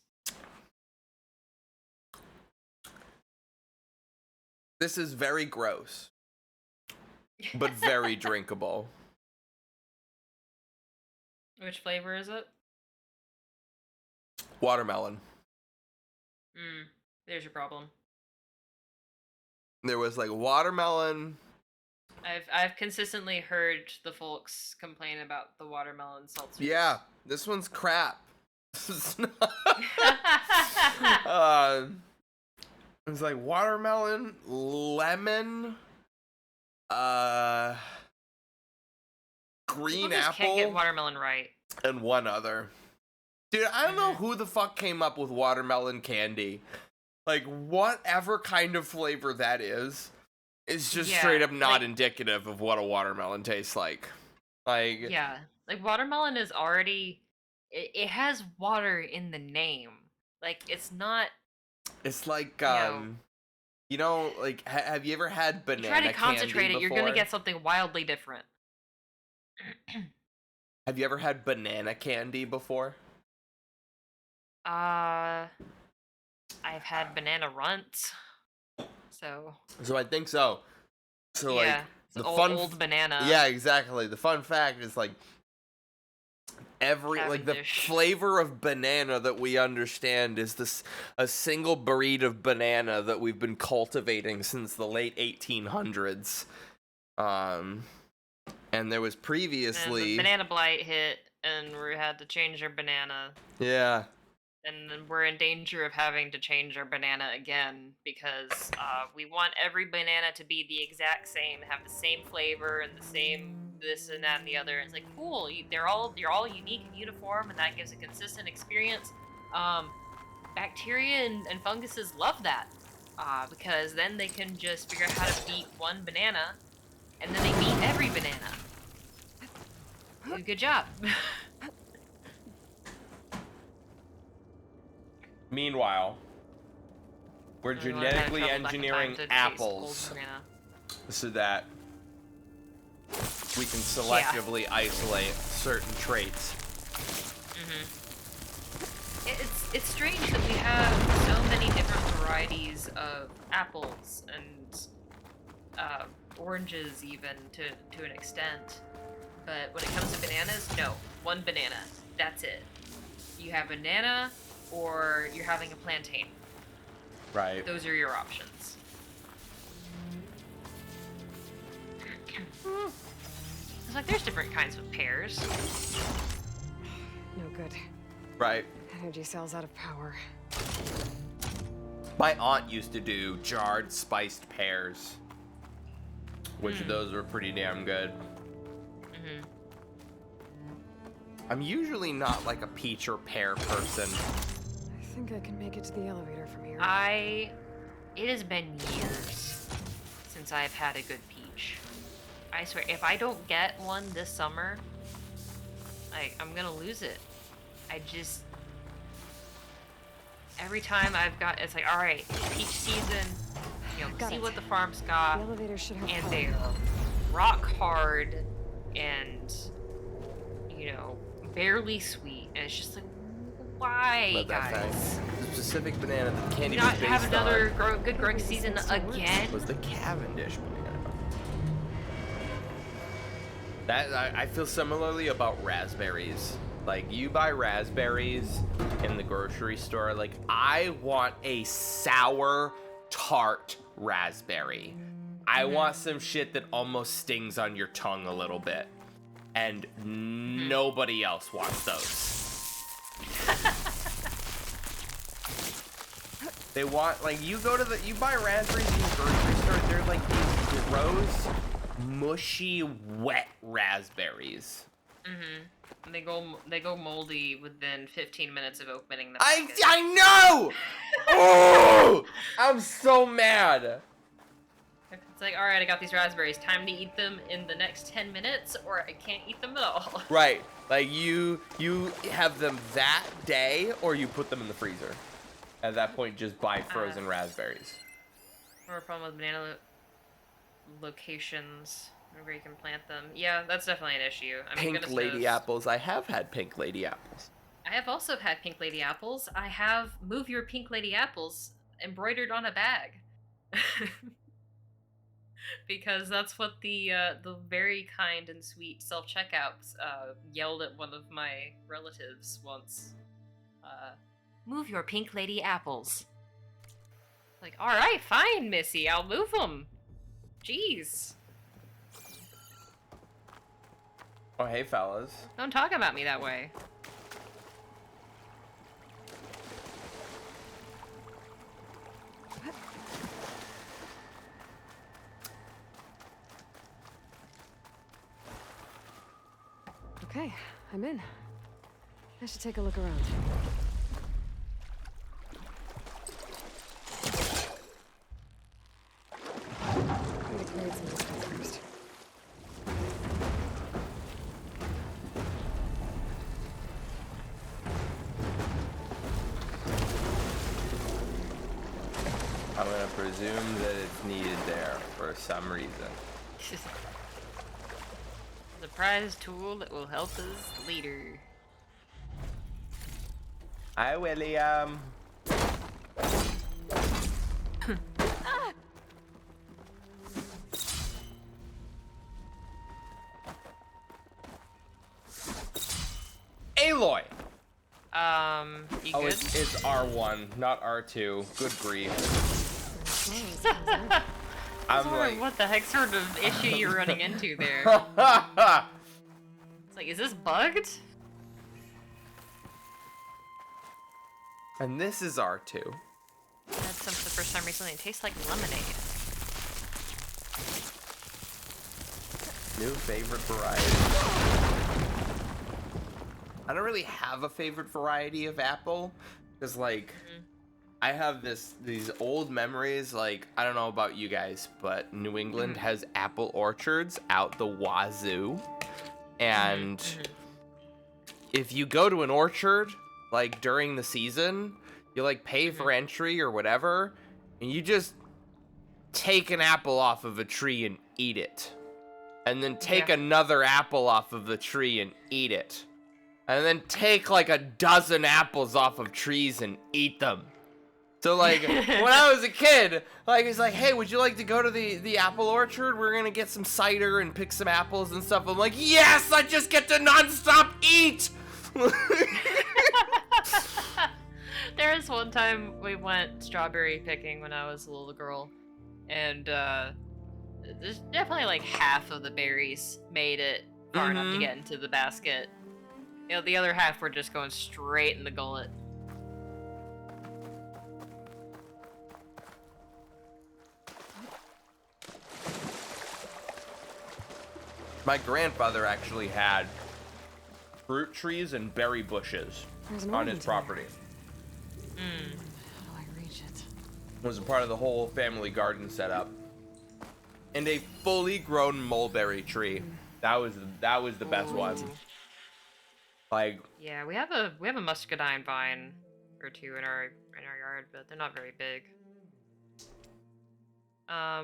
This is very gross, but very drinkable. Which flavor is it? Watermelon. There's your problem. There was like watermelon. I've consistently heard the folks complain about the watermelon seltzers. Yeah, this one's crap. It's not. It's like watermelon, lemon, green People just apple, can't get watermelon right. and one other. Dude, I don't know who the fuck came up with watermelon candy. Like, whatever kind of flavor that is just straight up not indicative of what a watermelon tastes like. Like, yeah, like watermelon is already, it has water in the name. Like, it's not. It's like, you know, like, have you ever had banana candy? Try to concentrate it, before? you're gonna get something wildly different. Have you ever had banana candy before? I've had banana runts. So I think so. So yeah, like the old banana. Yeah, exactly. The fun fact is like like the flavor of banana that we understand is a single breed of banana that we've been cultivating since the late 1800s. And there was previously and the banana blight hit, and we had to change our banana. Yeah. and then we're in danger of having to change our banana again because we want every banana to be the exact same, have the same flavor and the same this and that and the other. It's like cool, you're all unique and uniform, and that gives a consistent experience. Bacteria and funguses love that because then they can just figure out how to beat one banana, and then they beat every banana. Good job. Meanwhile, we're Everyone had genetically trouble back in time engineering to taste apples old banana. so that we can selectively isolate certain traits. It's strange that we have so many different varieties of apples and oranges even to an extent. But when it comes to bananas, no. One banana. That's it. You have banana or you're having a plantain. Right. Those are your options. It's like there's different kinds of pears. No good. Right. Energy cells out of power. My aunt used to do jarred spiced pears, which those were pretty damn good. I'm usually not like a peach or pear person. I think I can make it to the elevator from here. It has been years since I've had a good peach. I swear, if I don't get one this summer, I'm gonna lose it. Every time I've got, it's like, all right, peach season, Got see it. what the farm's got, The elevator should have and power. they're rock hard and, barely sweet, and it's just like, why, Love that guys? fact. The specific banana that Do Candy we was not based have another on good growing season again? was the Cavendish banana. I feel similarly about raspberries. Like, you buy raspberries in the grocery store, like, I want a sour, tart raspberry. I want some shit that almost stings on your tongue a little bit. And nobody else wants those. They want, like, you buy raspberries in the grocery store, they're like these gross, mushy, wet raspberries. They go moldy within 15 minutes of opening them. I know! Oh! I'm so mad. It's like, all right, I got these raspberries. Time to eat them in the next 10 minutes, or I can't eat them at all. Right. Like, you have them that day, or you put them in the freezer. At that point, just buy frozen raspberries. Or a problem with banana locations where you can plant them. Yeah, that's definitely an issue. Pink lady apples. I have had pink lady apples. I have also had pink lady apples. I have Move Your Pink Lady Apples embroidered on a bag. Because that's what the very kind and sweet self-checkouts yelled at one of my relatives once. Move your pink lady apples. Like, all right, fine, Missy, I'll move them. Jeez. Oh, hey, fellas. Don't talk about me that way. Okay, I'm in. I should take a look around. I'm gonna create some distance first. I'm gonna presume that it's needed there for some reason. Surprise tool that will help us later. Hi, William. Aloy! You Oh, good? it's R1, not R2. Good grief. I'm like, what the heck sort of issue you're running into there? It's like, is this bugged? And this is R2. I had some for the first time recently. It tastes like lemonade. New favorite variety. I don't really have a favorite variety of apple, because like I have these old memories. Like, I don't know about you guys, but New England has apple orchards out the wazoo, and if you go to an orchard like during the season, you like pay for entry or whatever, and you just take an apple off of a tree and eat it. And then take another apple off of the tree and eat it. And then take like a dozen apples off of trees and eat them. So like, when I was a kid, like, it's like, hey, would you like to go to the apple orchard? We're gonna get some cider and pick some apples and stuff. I'm like, yes, I just get to nonstop eat! There was one time we went strawberry picking when I was a little girl, and there's definitely like half of the berries made it far enough to get into the basket. You know, the other half were just going straight in the gullet. My grandfather actually had fruit trees and berry bushes on his property. How do I reach it? It was a part of the whole family garden setup. And a fully grown mulberry tree. That was the best one. Like, Yeah, we have a muscadine vine or two in our yard, but they're not very big.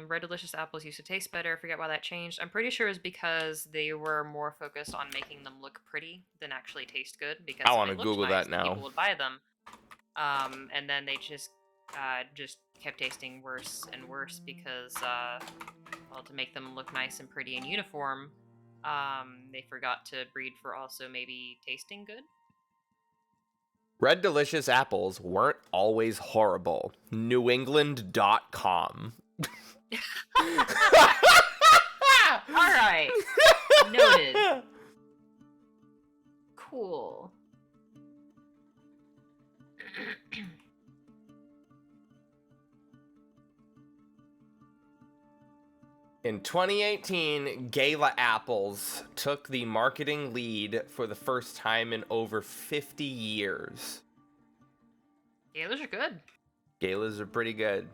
Red Delicious apples used to taste better. I forget why that changed. I'm pretty sure it's because they were more focused on making them look pretty than actually taste good. Because I if wanna they looked Google nice, that then now. people would buy them. And then they just kept tasting worse and worse because, well, to make them look nice and pretty and uniform, they forgot to breed for also maybe tasting good. Red Delicious apples weren't always horrible. NewEngland.com. Alright. Noted. Cool. In 2018, Gala Apples took the marketing lead for the first time in over 50 years. Galas are good. Galas are pretty good.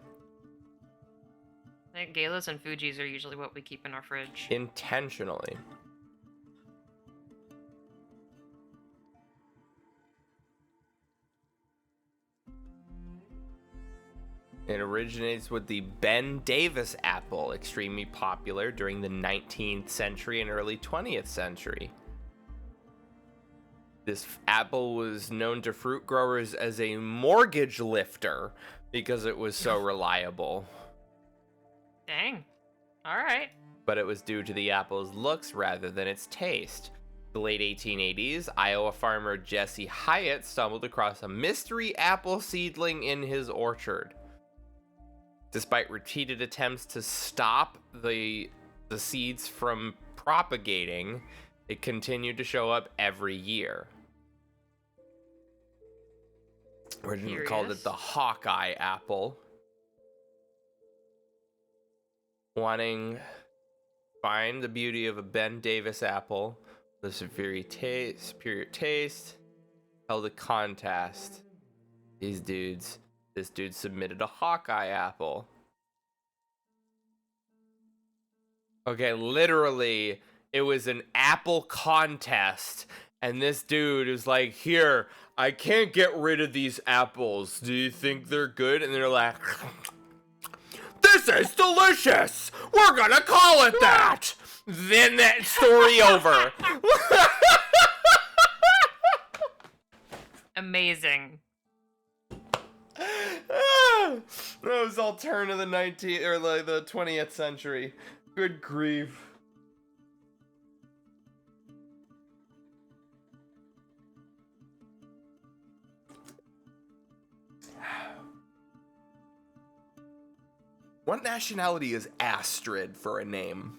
I think Galas and Fujis are usually what we keep in our fridge. Intentionally. It originates with the Ben Davis apple, extremely popular during the 19th century and early 20th century. This apple was known to fruit growers as a mortgage lifter because it was so reliable. Dang. Alright. But it was due to the apple's looks rather than its taste. The late 1880s, Iowa farmer Jesse Hyatt stumbled across a mystery apple seedling in his orchard. Despite repeated attempts to stop the seeds from propagating, it continued to show up every year. Originally called it the Hawkeye apple. Wanting to find the beauty of a Ben Davis apple, the superior taste, held a contest. This dude submitted a Hawkeye apple. Okay, literally, it was an apple contest, and this dude is like, here, I can't get rid of these apples. Do you think they're good? And they're like, this is delicious! We're gonna call it that! Then that story over. Amazing. That was all turn of the 19th or like the 20th century. Good grief. What nationality is Astrid for a name?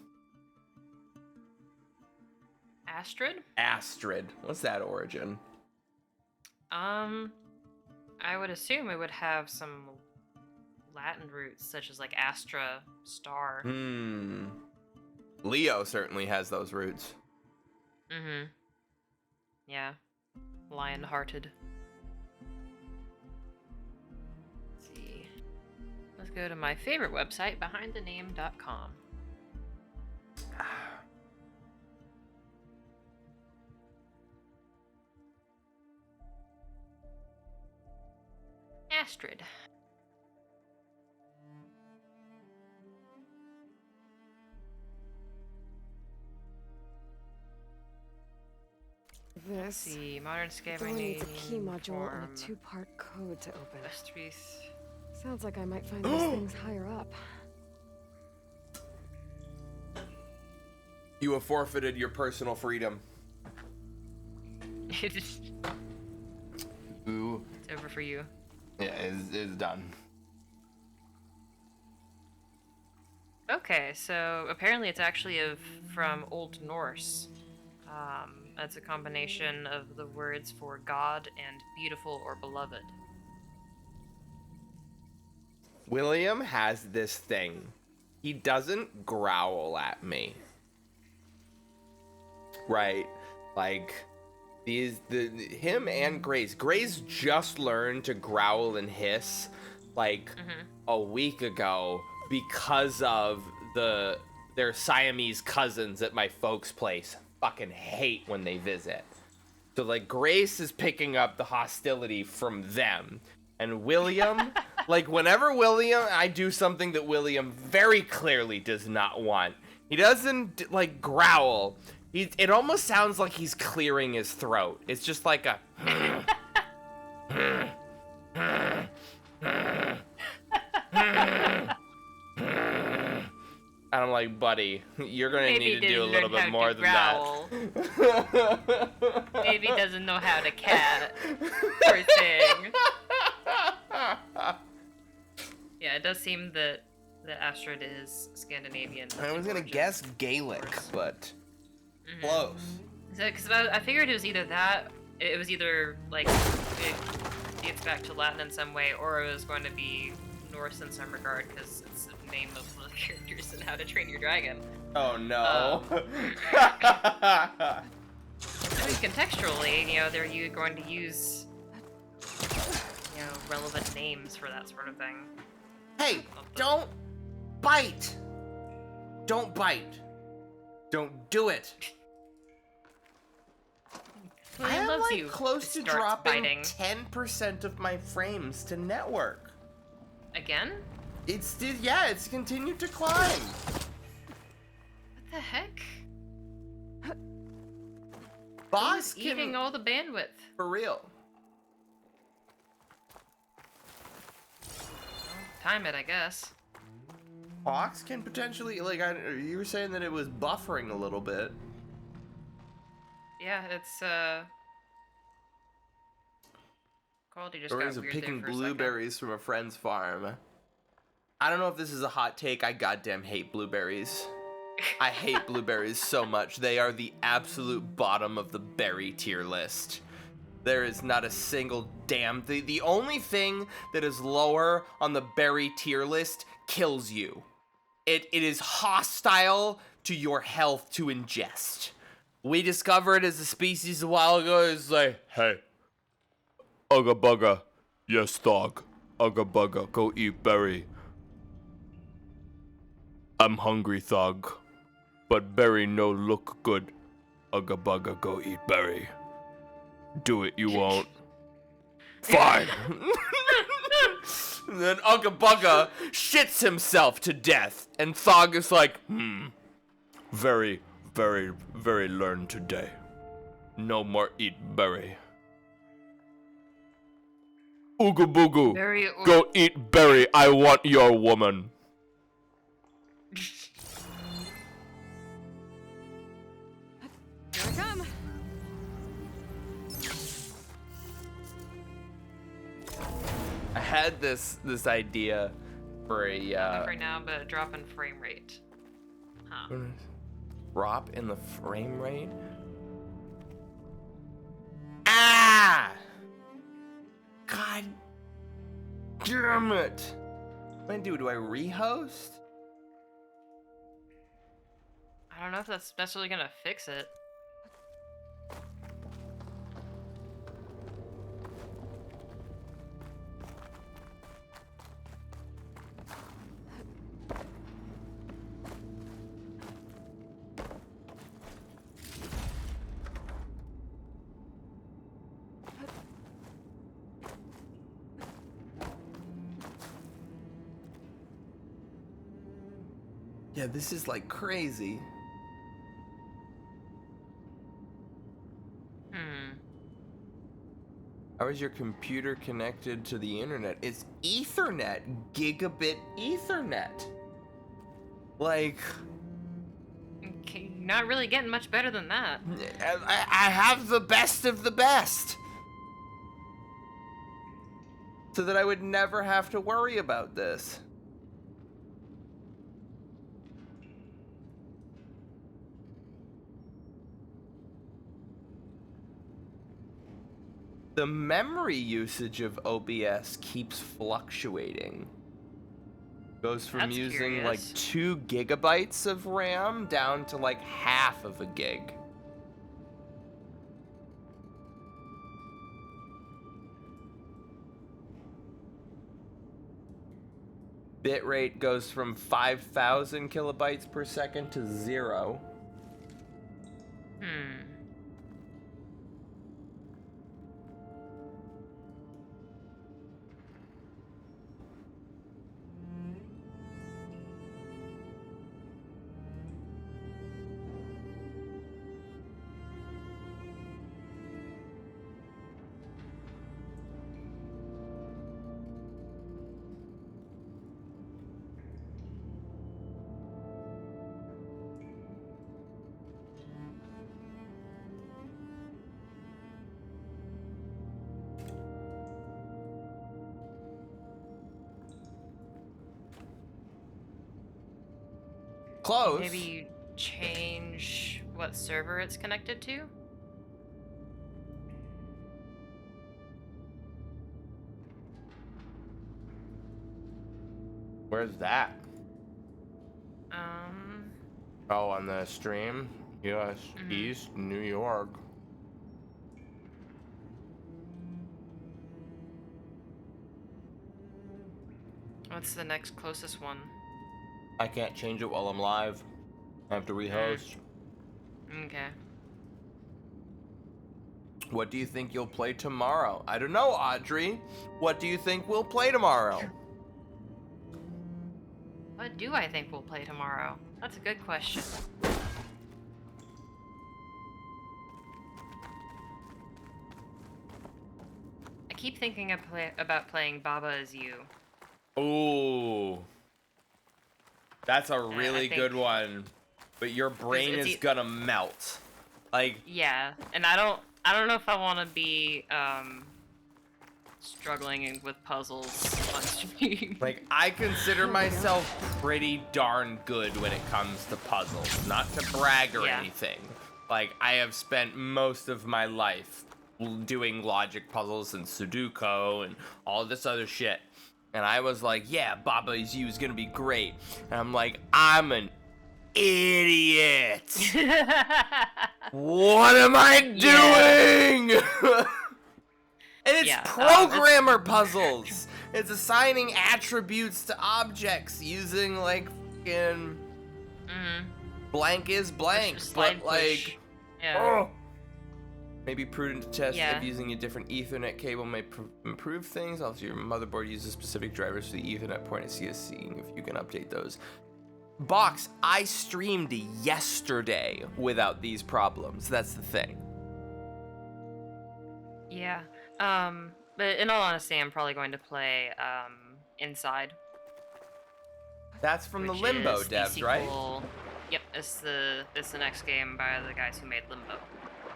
Astrid? Astrid. What's that origin? I would assume it would have some Latin roots, such as like Astra, star. Leo certainly has those roots. Mm-hmm. Yeah. Lion-hearted. Let's see. Let's go to my favorite website, behindthename.com. Astrid. Let's This see, modern only needs a scavenging key module and form. a two-part code to open. Vestries. Sounds like I might find these things higher up. You have forfeited your personal freedom. It's Ooh. over for you. Yeah, it's done. Okay, so apparently it's actually from Old Norse. It's a combination of the words for God and beautiful or beloved. William has this thing. He doesn't growl at me. Right? Like, him and Grace. Grace just learned to growl and hiss like a week ago because of their Siamese cousins at my folks' place. Fucking hate when they visit. So like Grace is picking up the hostility from them. And William, like whenever I do something that William very clearly does not want. He doesn't like growl. It almost sounds like he's clearing his throat. It's just like a and I'm like, buddy, you're gonna need to do a little bit more than that. Maybe doesn't know how to cat. Poor thing. Yeah, it does seem that Astrid is Scandinavian. I was gonna guess Gaelic, but close. Because I figured it was either that, it was either like it dates back to Latin in some way, or it was going to be Norse in some regard, because it's the name of the characters in How to Train Your Dragon. Oh no. I mean, contextually, they're going to use, relevant names for that sort of thing. Hey, don't bite. Don't bite. Don't do it. I am loves like you. close to Starts dropping biting. 10% of my frames to network. Again? It's continued to climb. What the heck? Boss Who's eating all the bandwidth? For real. Time it, I guess. Hawks can potentially, you were saying that it was buffering a little bit. Yeah, it's quality just Stories got of weird picking there for a second. blueberries from a friend's farm. I don't know if this is a hot take. I goddamn hate blueberries. I hate blueberries so much. They are the absolute bottom of the berry tier list. There is not a single damn thing. The only thing that is lower on the berry tier list kills you. It is hostile to your health to ingest. We discovered as a species a while ago. It's like, hey, Ugga bugga. Yes, dog. Ugga bugga. Go eat berry. I'm hungry, thug. But berry no look good. Ugga bugga. Go eat berry. Do it, you won't. Fine. And then Ugga bugga shits himself to death. And Thog is like, very, very, very learned today. No more eat berry. Ooga booga. Go eat berry. I want your woman. Here I come. I had this idea for a Right now, but a drop in frame rate. Huh. drop in the frame rate. Ah! God Damn it! What do I rehost? I don't know if that's necessarily gonna fix it. Yeah, this is like crazy. How is your computer connected to the internet? It's Ethernet, gigabit Ethernet. Like, Okay, not really getting much better than that. I have the best of the best. So that I would never have to worry about this. The memory usage of OBS keeps fluctuating. Goes from That's using like curious. 2 gigabytes of RAM down to like half of a gig. Bitrate goes from 5,000 kilobytes per second to 0. Close. Maybe you change what server it's connected to? Where's that? Um, Oh, on the stream? Yes, East New York. what's the next closest one? I can't change it while I'm live. I have to rehost. Okay. What do you think you'll play tomorrow? I don't know, Audrey. What do you think we'll play tomorrow? What do I think we'll play tomorrow? That's a good question. I keep thinking about playing Baba Is You. Ooh. That's a I really think- good one. But your brain it's is e- gonna melt. Like, Yeah, and I don't know if I want to be struggling with puzzles on stream. Like, I consider myself pretty darn good when it comes to puzzles. Not to brag or Yeah. anything. Like, I have spent most of my life doing logic puzzles and Sudoku and all this other shit. And I was like, yeah, Baba Is You is gonna be great. And I'm like, I'm an idiot. What am I doing? And it's Yeah, programmer puzzles. It's assigning attributes to objects using like fucking blank is blank, Push, but slide, push. like, Yeah. oh. Maybe prudent to test Yeah. if using a different Ethernet cable may improve things. Also, your motherboard uses specific drivers for the Ethernet port and seeing if you can update those. Box, I streamed yesterday without these problems. That's the thing. Yeah. But in all honesty, I'm probably going to play Inside. That's from the which Limbo is the devs, right? sequel- Yep, it's the next game by the guys who made Limbo.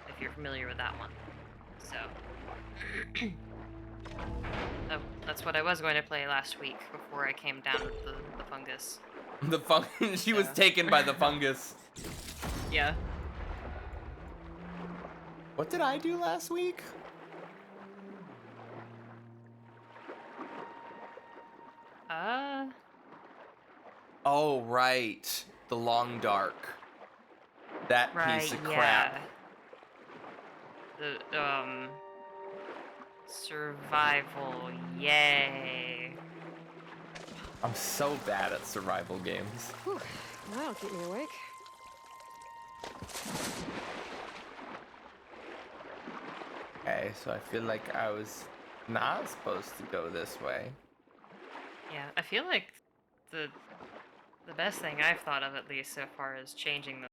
If you're familiar with that one. So that's what I was going to play last week before I came down with the fungus. The fungus. She was Yeah. taken by the fungus. Yeah. What did I do last week? Oh, right. The Long Dark. That Right, piece of yeah. crap. The, survival, yay. I'm so bad at survival games. Whew. That'll keep me awake. Okay, so I feel like I was not supposed to go this way. Yeah, I feel like the best thing I've thought of, at least so far, is changing the